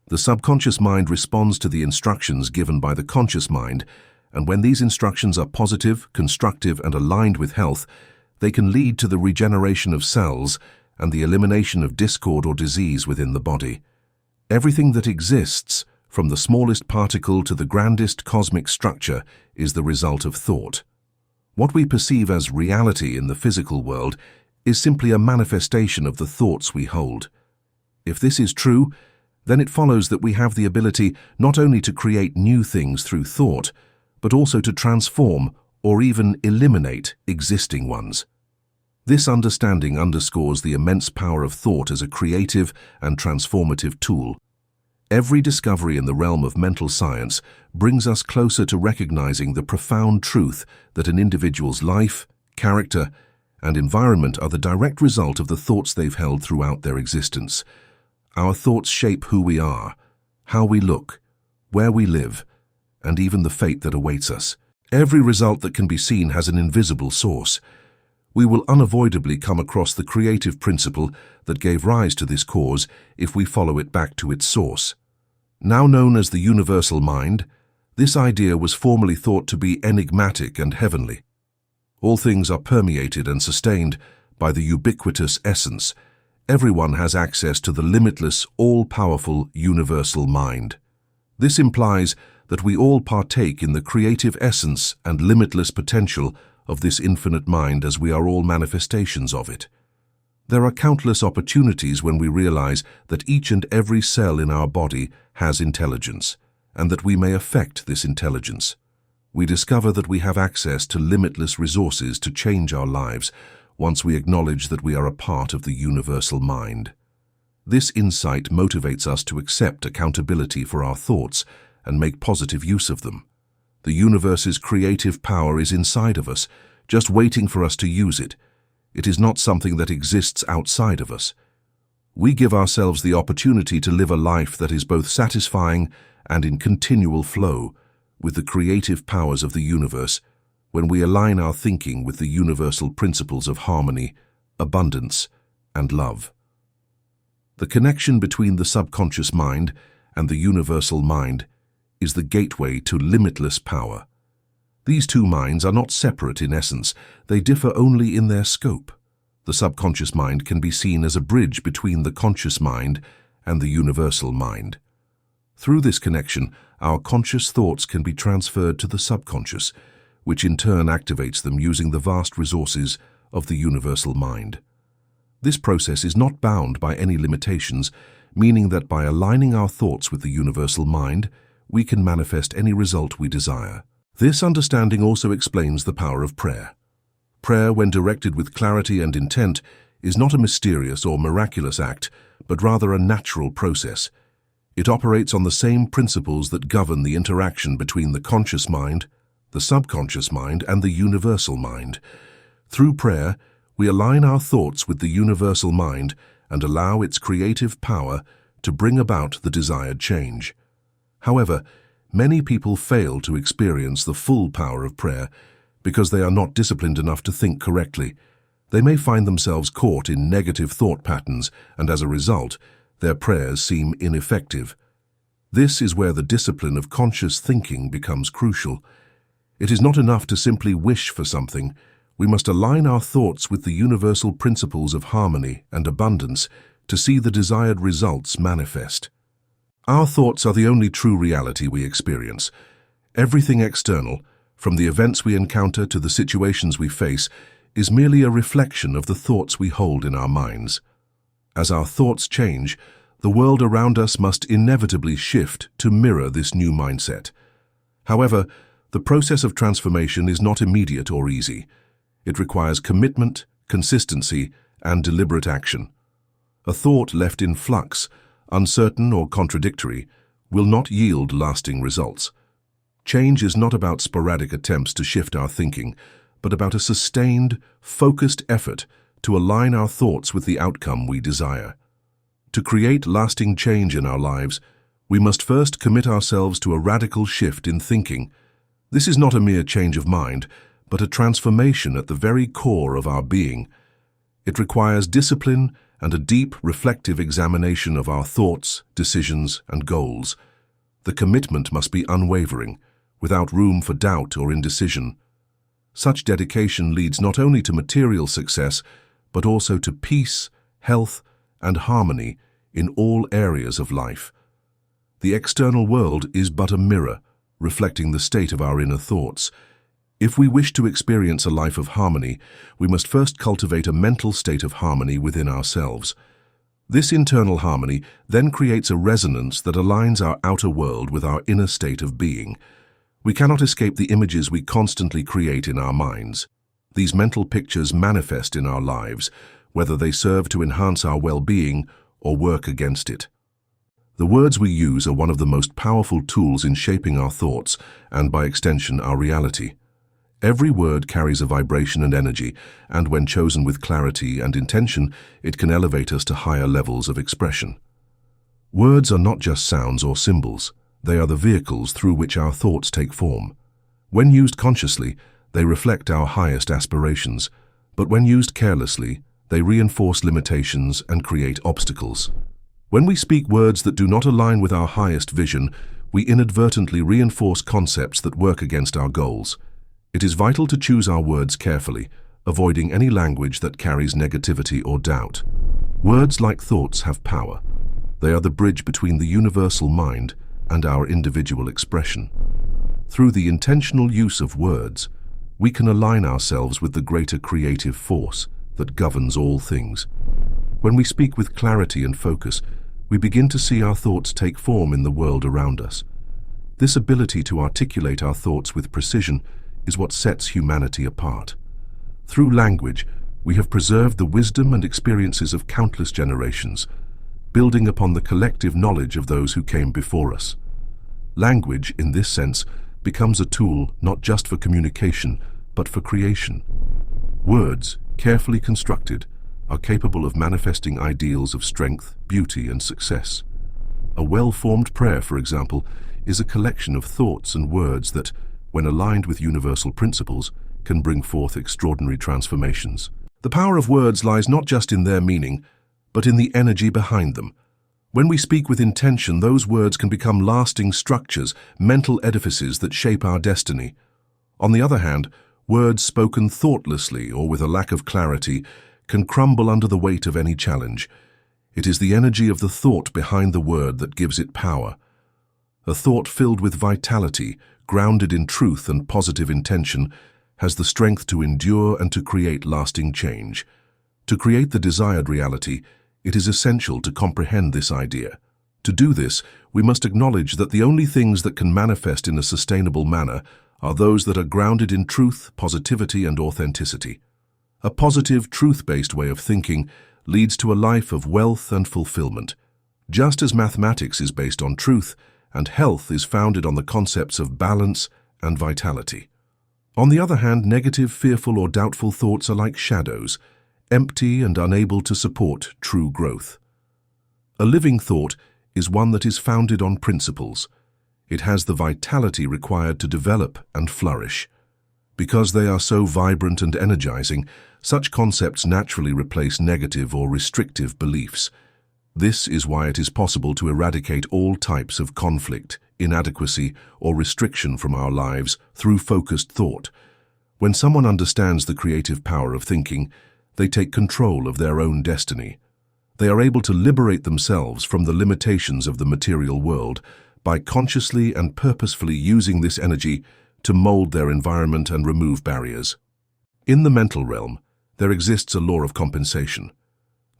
The subconscious mind responds to the instructions given by the conscious mind, and when these instructions are positive, constructive, and aligned with health, they can lead to the regeneration of cells and the elimination of discord or disease within the body. Everything that exists, from the smallest particle to the grandest cosmic structure, is the result of thought. What we perceive as reality in the physical world is simply a manifestation of the thoughts we hold. If this is true, then it follows that we have the ability not only to create new things through thought, but also to transform or even eliminate existing ones. This understanding underscores the immense power of thought as a creative and transformative tool. Every discovery in the realm of mental science brings us closer to recognizing the profound truth that an individual's life, character, and environment are the direct result of the thoughts they've held throughout their existence. Our thoughts shape who we are, how we look, where we live, and even the fate that awaits us. Every result that can be seen has an invisible source. We will unavoidably come across the creative principle that gave rise to this cause if we follow it back to its source. Now known as the universal mind, this idea was formerly thought to be enigmatic and heavenly. All things are permeated and sustained by the ubiquitous essence. Everyone has access to the limitless, all-powerful universal mind. This implies that we all partake in the creative essence and limitless potential of this infinite mind, as we are all manifestations of it. There are countless opportunities when we realize that each and every cell in our body has intelligence, and that we may affect this intelligence. We discover that we have access to limitless resources to change our lives once we acknowledge that we are a part of the universal mind. This insight motivates us to accept accountability for our thoughts and make positive use of them. The universe's creative power is inside of us, just waiting for us to use it. It is not something that exists outside of us. We give ourselves the opportunity to live a life that is both satisfying and in continual flow with the creative powers of the universe when we align our thinking with the universal principles of harmony, abundance, and love. The connection between the subconscious mind and the universal mind is the gateway to limitless power. These two minds are not separate in essence, they differ only in their scope. The subconscious mind can be seen as a bridge between the conscious mind and the universal mind. Through this connection, our conscious thoughts can be transferred to the subconscious, which in turn activates them using the vast resources of the universal mind. This process is not bound by any limitations, meaning that by aligning our thoughts with the universal mind, we can manifest any result we desire. This understanding also explains the power of prayer. Prayer, when directed with clarity and intent, is not a mysterious or miraculous act, but rather a natural process. It operates on the same principles that govern the interaction between the conscious mind, the subconscious mind, and the universal mind. Through prayer, we align our thoughts with the universal mind and allow its creative power to bring about the desired change. However, many people fail to experience the full power of prayer because they are not disciplined enough to think correctly. They may find themselves caught in negative thought patterns, and as a result, their prayers seem ineffective. This is where the discipline of conscious thinking becomes crucial. It is not enough to simply wish for something. We must align our thoughts with the universal principles of harmony and abundance to see the desired results manifest. Our thoughts are the only true reality we experience. Everything external, from the events we encounter to the situations we face, is merely a reflection of the thoughts we hold in our minds. As our thoughts change, the world around us must inevitably shift to mirror this new mindset. However, the process of transformation is not immediate or easy. It requires commitment, consistency, and deliberate action. A thought left in flux, uncertain or contradictory, will not yield lasting results. Change is not about sporadic attempts to shift our thinking, but about a sustained, focused effort to align our thoughts with the outcome we desire. To create lasting change in our lives, we must first commit ourselves to a radical shift in thinking. This is not a mere change of mind, but a transformation at the very core of our being. It requires discipline and a deep, reflective examination of our thoughts, decisions, and goals. The commitment must be unwavering, without room for doubt or indecision. Such dedication leads not only to material success, but also to peace, health, and harmony in all areas of life. The external world is but a mirror, reflecting the state of our inner thoughts. If we wish to experience a life of harmony, we must first cultivate a mental state of harmony within ourselves. This internal harmony then creates a resonance that aligns our outer world with our inner state of being. We cannot escape the images we constantly create in our minds. These mental pictures manifest in our lives, whether they serve to enhance our well-being or work against it. The words we use are one of the most powerful tools in shaping our thoughts and, by extension, our reality. Every word carries a vibration and energy, and when chosen with clarity and intention, it can elevate us to higher levels of expression. Words are not just sounds or symbols. They are the vehicles through which our thoughts take form. When used consciously, they reflect our highest aspirations, but when used carelessly, they reinforce limitations and create obstacles. When we speak words that do not align with our highest vision, we inadvertently reinforce concepts that work against our goals. It is vital to choose our words carefully, avoiding any language that carries negativity or doubt. Words, like thoughts, have power. They are the bridge between the universal mind and our individual expression. Through the intentional use of words, we can align ourselves with the greater creative force that governs all things. When we speak with clarity and focus, we begin to see our thoughts take form in the world around us. This ability to articulate our thoughts with precision is what sets humanity apart. Through language, we have preserved the wisdom and experiences of countless generations, building upon the collective knowledge of those who came before us. Language, in this sense, becomes a tool not just for communication, but for creation. Words, carefully constructed, are capable of manifesting ideals of strength, beauty, and success. A well-formed prayer, for example, is a collection of thoughts and words that, when aligned with universal principles, can bring forth extraordinary transformations. The power of words lies not just in their meaning, but in the energy behind them. When we speak with intention, those words can become lasting structures, mental edifices that shape our destiny. On the other hand, words spoken thoughtlessly or with a lack of clarity can crumble under the weight of any challenge. It is the energy of the thought behind the word that gives it power. A thought filled with vitality, grounded in truth and positive intention, has the strength to endure and to create lasting change. To create the desired reality, it is essential to comprehend this idea. To do this, we must acknowledge that the only things that can manifest in a sustainable manner are those that are grounded in truth, positivity, and authenticity. A positive, truth-based way of thinking leads to a life of wealth and fulfillment. Just as mathematics is based on truth, and health is founded on the concepts of balance and vitality. On the other hand, negative, fearful, or doubtful thoughts are like shadows, empty and unable to support true growth. A living thought is one that is founded on principles. It has the vitality required to develop and flourish. Because they are so vibrant and energizing, such concepts naturally replace negative or restrictive beliefs. This is why it is possible to eradicate all types of conflict, inadequacy, or restriction from our lives through focused thought. When someone understands the creative power of thinking, they take control of their own destiny. They are able to liberate themselves from the limitations of the material world by consciously and purposefully using this energy to mold their environment and remove barriers. In the mental realm, there exists a law of compensation.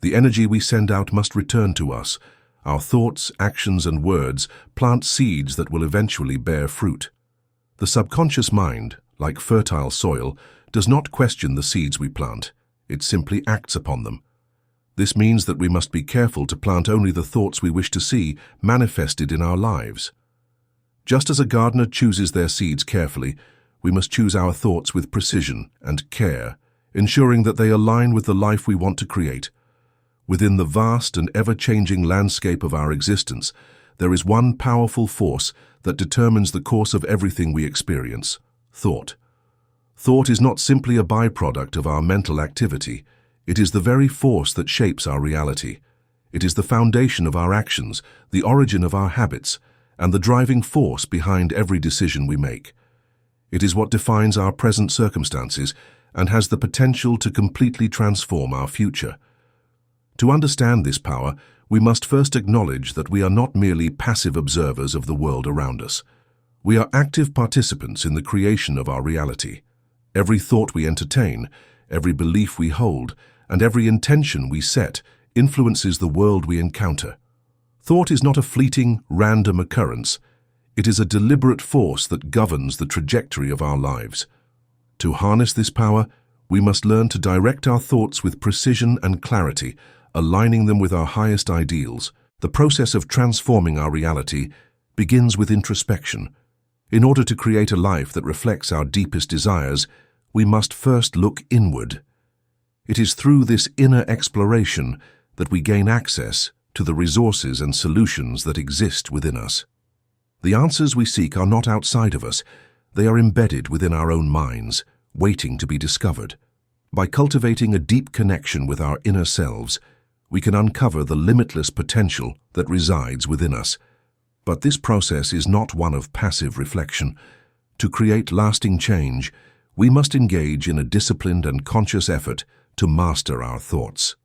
The energy we send out must return to us. Our thoughts, actions, and words plant seeds that will eventually bear fruit. The subconscious mind, like fertile soil, does not question the seeds we plant. It simply acts upon them. This means that we must be careful to plant only the thoughts we wish to see manifested in our lives. Just as a gardener chooses their seeds carefully, we must choose our thoughts with precision and care, ensuring that they align with the life we want to create. Within the vast and ever-changing landscape of our existence, there is one powerful force that determines the course of everything we experience: thought. Thought is not simply a byproduct of our mental activity. It is the very force that shapes our reality. It is the foundation of our actions, the origin of our habits, and the driving force behind every decision we make. It is what defines our present circumstances and has the potential to completely transform our future. To understand this power, we must first acknowledge that we are not merely passive observers of the world around us. We are active participants in the creation of our reality. Every thought we entertain, every belief we hold, and every intention we set influences the world we encounter. Thought is not a fleeting, random occurrence. It is a deliberate force that governs the trajectory of our lives. To harness this power, we must learn to direct our thoughts with precision and clarity, aligning them with our highest ideals. The process of transforming our reality begins with introspection. In order to create a life that reflects our deepest desires, we must first look inward. It is through this inner exploration that we gain access to the resources and solutions that exist within us. The answers we seek are not outside of us. They are embedded within our own minds, waiting to be discovered. By cultivating a deep connection with our inner selves, we can uncover the limitless potential that resides within us. But this process is not one of passive reflection. To create lasting change, we must engage in a disciplined and conscious effort to master our thoughts.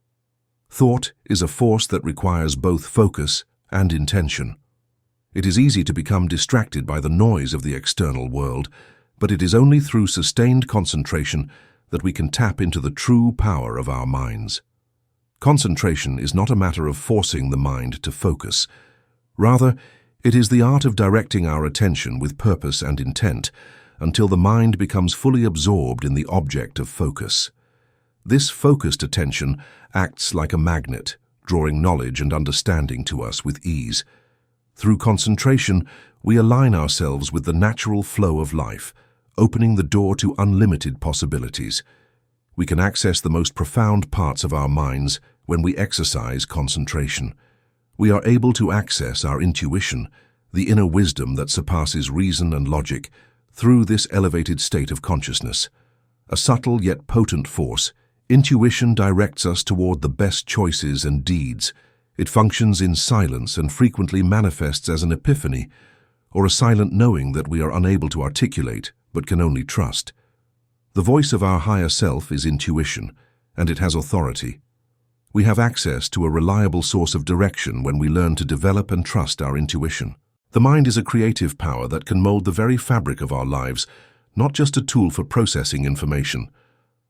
Thought is a force that requires both focus and intention. It is easy to become distracted by the noise of the external world, but it is only through sustained concentration that we can tap into the true power of our minds. Concentration is not a matter of forcing the mind to focus. Rather, it is the art of directing our attention with purpose and intent until the mind becomes fully absorbed in the object of focus. This focused attention acts like a magnet, drawing knowledge and understanding to us with ease. Through concentration, we align ourselves with the natural flow of life, opening the door to unlimited possibilities. We can access the most profound parts of our minds when we exercise concentration. We are able to access our intuition, the inner wisdom that surpasses reason and logic, through this elevated state of consciousness. A subtle yet potent force, intuition directs us toward the best choices and deeds. It functions in silence and frequently manifests as an epiphany, or a silent knowing that we are unable to articulate but can only trust. The voice of our higher self is intuition, and it has authority. We have access to a reliable source of direction when we learn to develop and trust our intuition. The mind is a creative power that can mold the very fabric of our lives, not just a tool for processing information.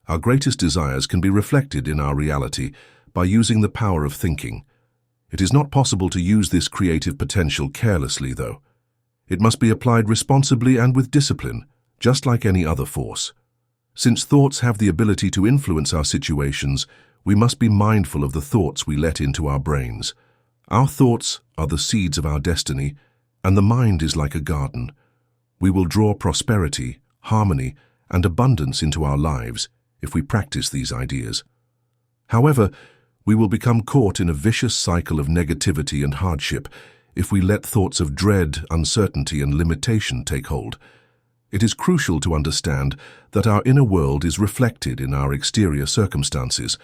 Our greatest desires can be reflected in our reality by using the power of thinking. It is not possible to use this creative potential carelessly, though. It must be applied responsibly and with discipline, just like any other force. Since thoughts have the ability to influence our situations, we must be mindful of the thoughts we let into our brains. Our thoughts are the seeds of our destiny, and the mind is like a garden. We will draw prosperity, harmony, and abundance into our lives if we practice these ideas. However, we will become caught in a vicious cycle of negativity and hardship if we let thoughts of dread, uncertainty, and limitation take hold. It is crucial to understand that our inner world is reflected in our exterior circumstances.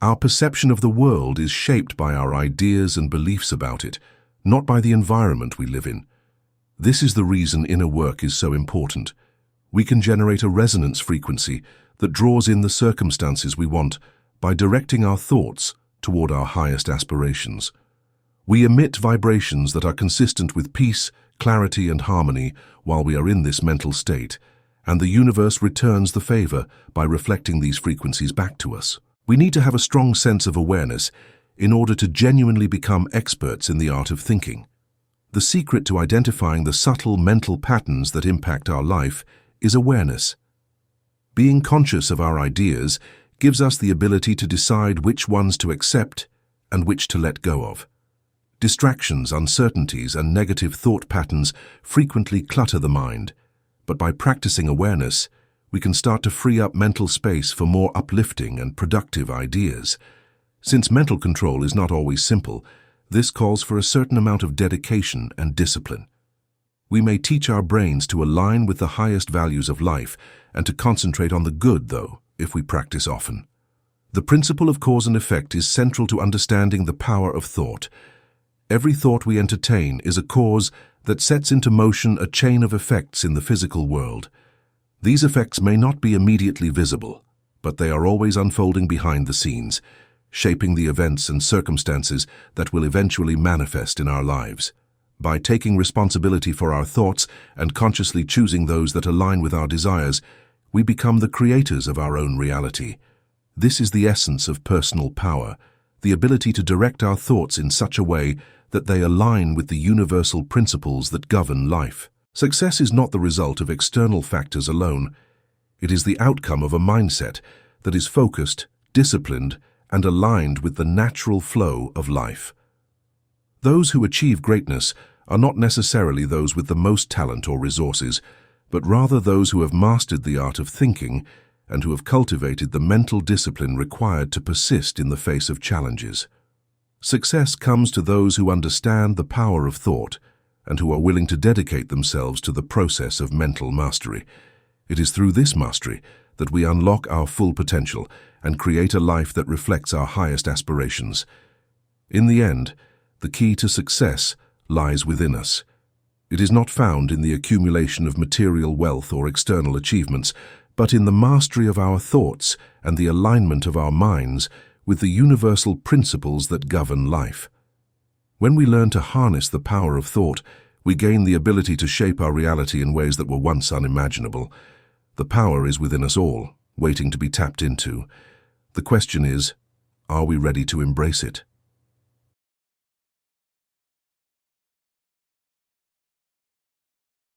Our perception of the world is shaped by our ideas and beliefs about it, not by the environment we live in. This is the reason inner work is so important. We can generate a resonance frequency that draws in the circumstances we want by directing our thoughts toward our highest aspirations. We emit vibrations that are consistent with peace, clarity, and harmony while we are in this mental state, and the universe returns the favor by reflecting these frequencies back to us. We need to have a strong sense of awareness in order to genuinely become experts in the art of thinking. The secret to identifying the subtle mental patterns that impact our life is awareness. Being conscious of our ideas gives us the ability to decide which ones to accept and which to let go of. Distractions, uncertainties, and negative thought patterns frequently clutter the mind, but by practicing awareness, we can start to free up mental space for more uplifting and productive ideas. Since mental control is not always simple, this calls for a certain amount of dedication and discipline. We may teach our brains to align with the highest values of life and to concentrate on the good, though, if we practice often. The principle of cause and effect is central to understanding the power of thought. Every thought we entertain is a cause that sets into motion a chain of effects in the physical world. These effects may not be immediately visible, but they are always unfolding behind the scenes, shaping the events and circumstances that will eventually manifest in our lives. By taking responsibility for our thoughts and consciously choosing those that align with our desires, we become the creators of our own reality. This is the essence of personal power, the ability to direct our thoughts in such a way that they align with the universal principles that govern life. Success is not the result of external factors alone. It is the outcome of a mindset that is focused, disciplined, and aligned with the natural flow of life. Those who achieve greatness are not necessarily those with the most talent or resources, but rather those who have mastered the art of thinking and who have cultivated the mental discipline required to persist in the face of challenges. Success comes to those who understand the power of thought and who are willing to dedicate themselves to the process of mental mastery. It is through this mastery that we unlock our full potential and create a life that reflects our highest aspirations. In the end, the key to success lies within us. It is not found in the accumulation of material wealth or external achievements, but in the mastery of our thoughts and the alignment of our minds with the universal principles that govern life. When we learn to harness the power of thought, we gain the ability to shape our reality in ways that were once unimaginable. The power is within us all, waiting to be tapped into. The question is, Are we ready to embrace it?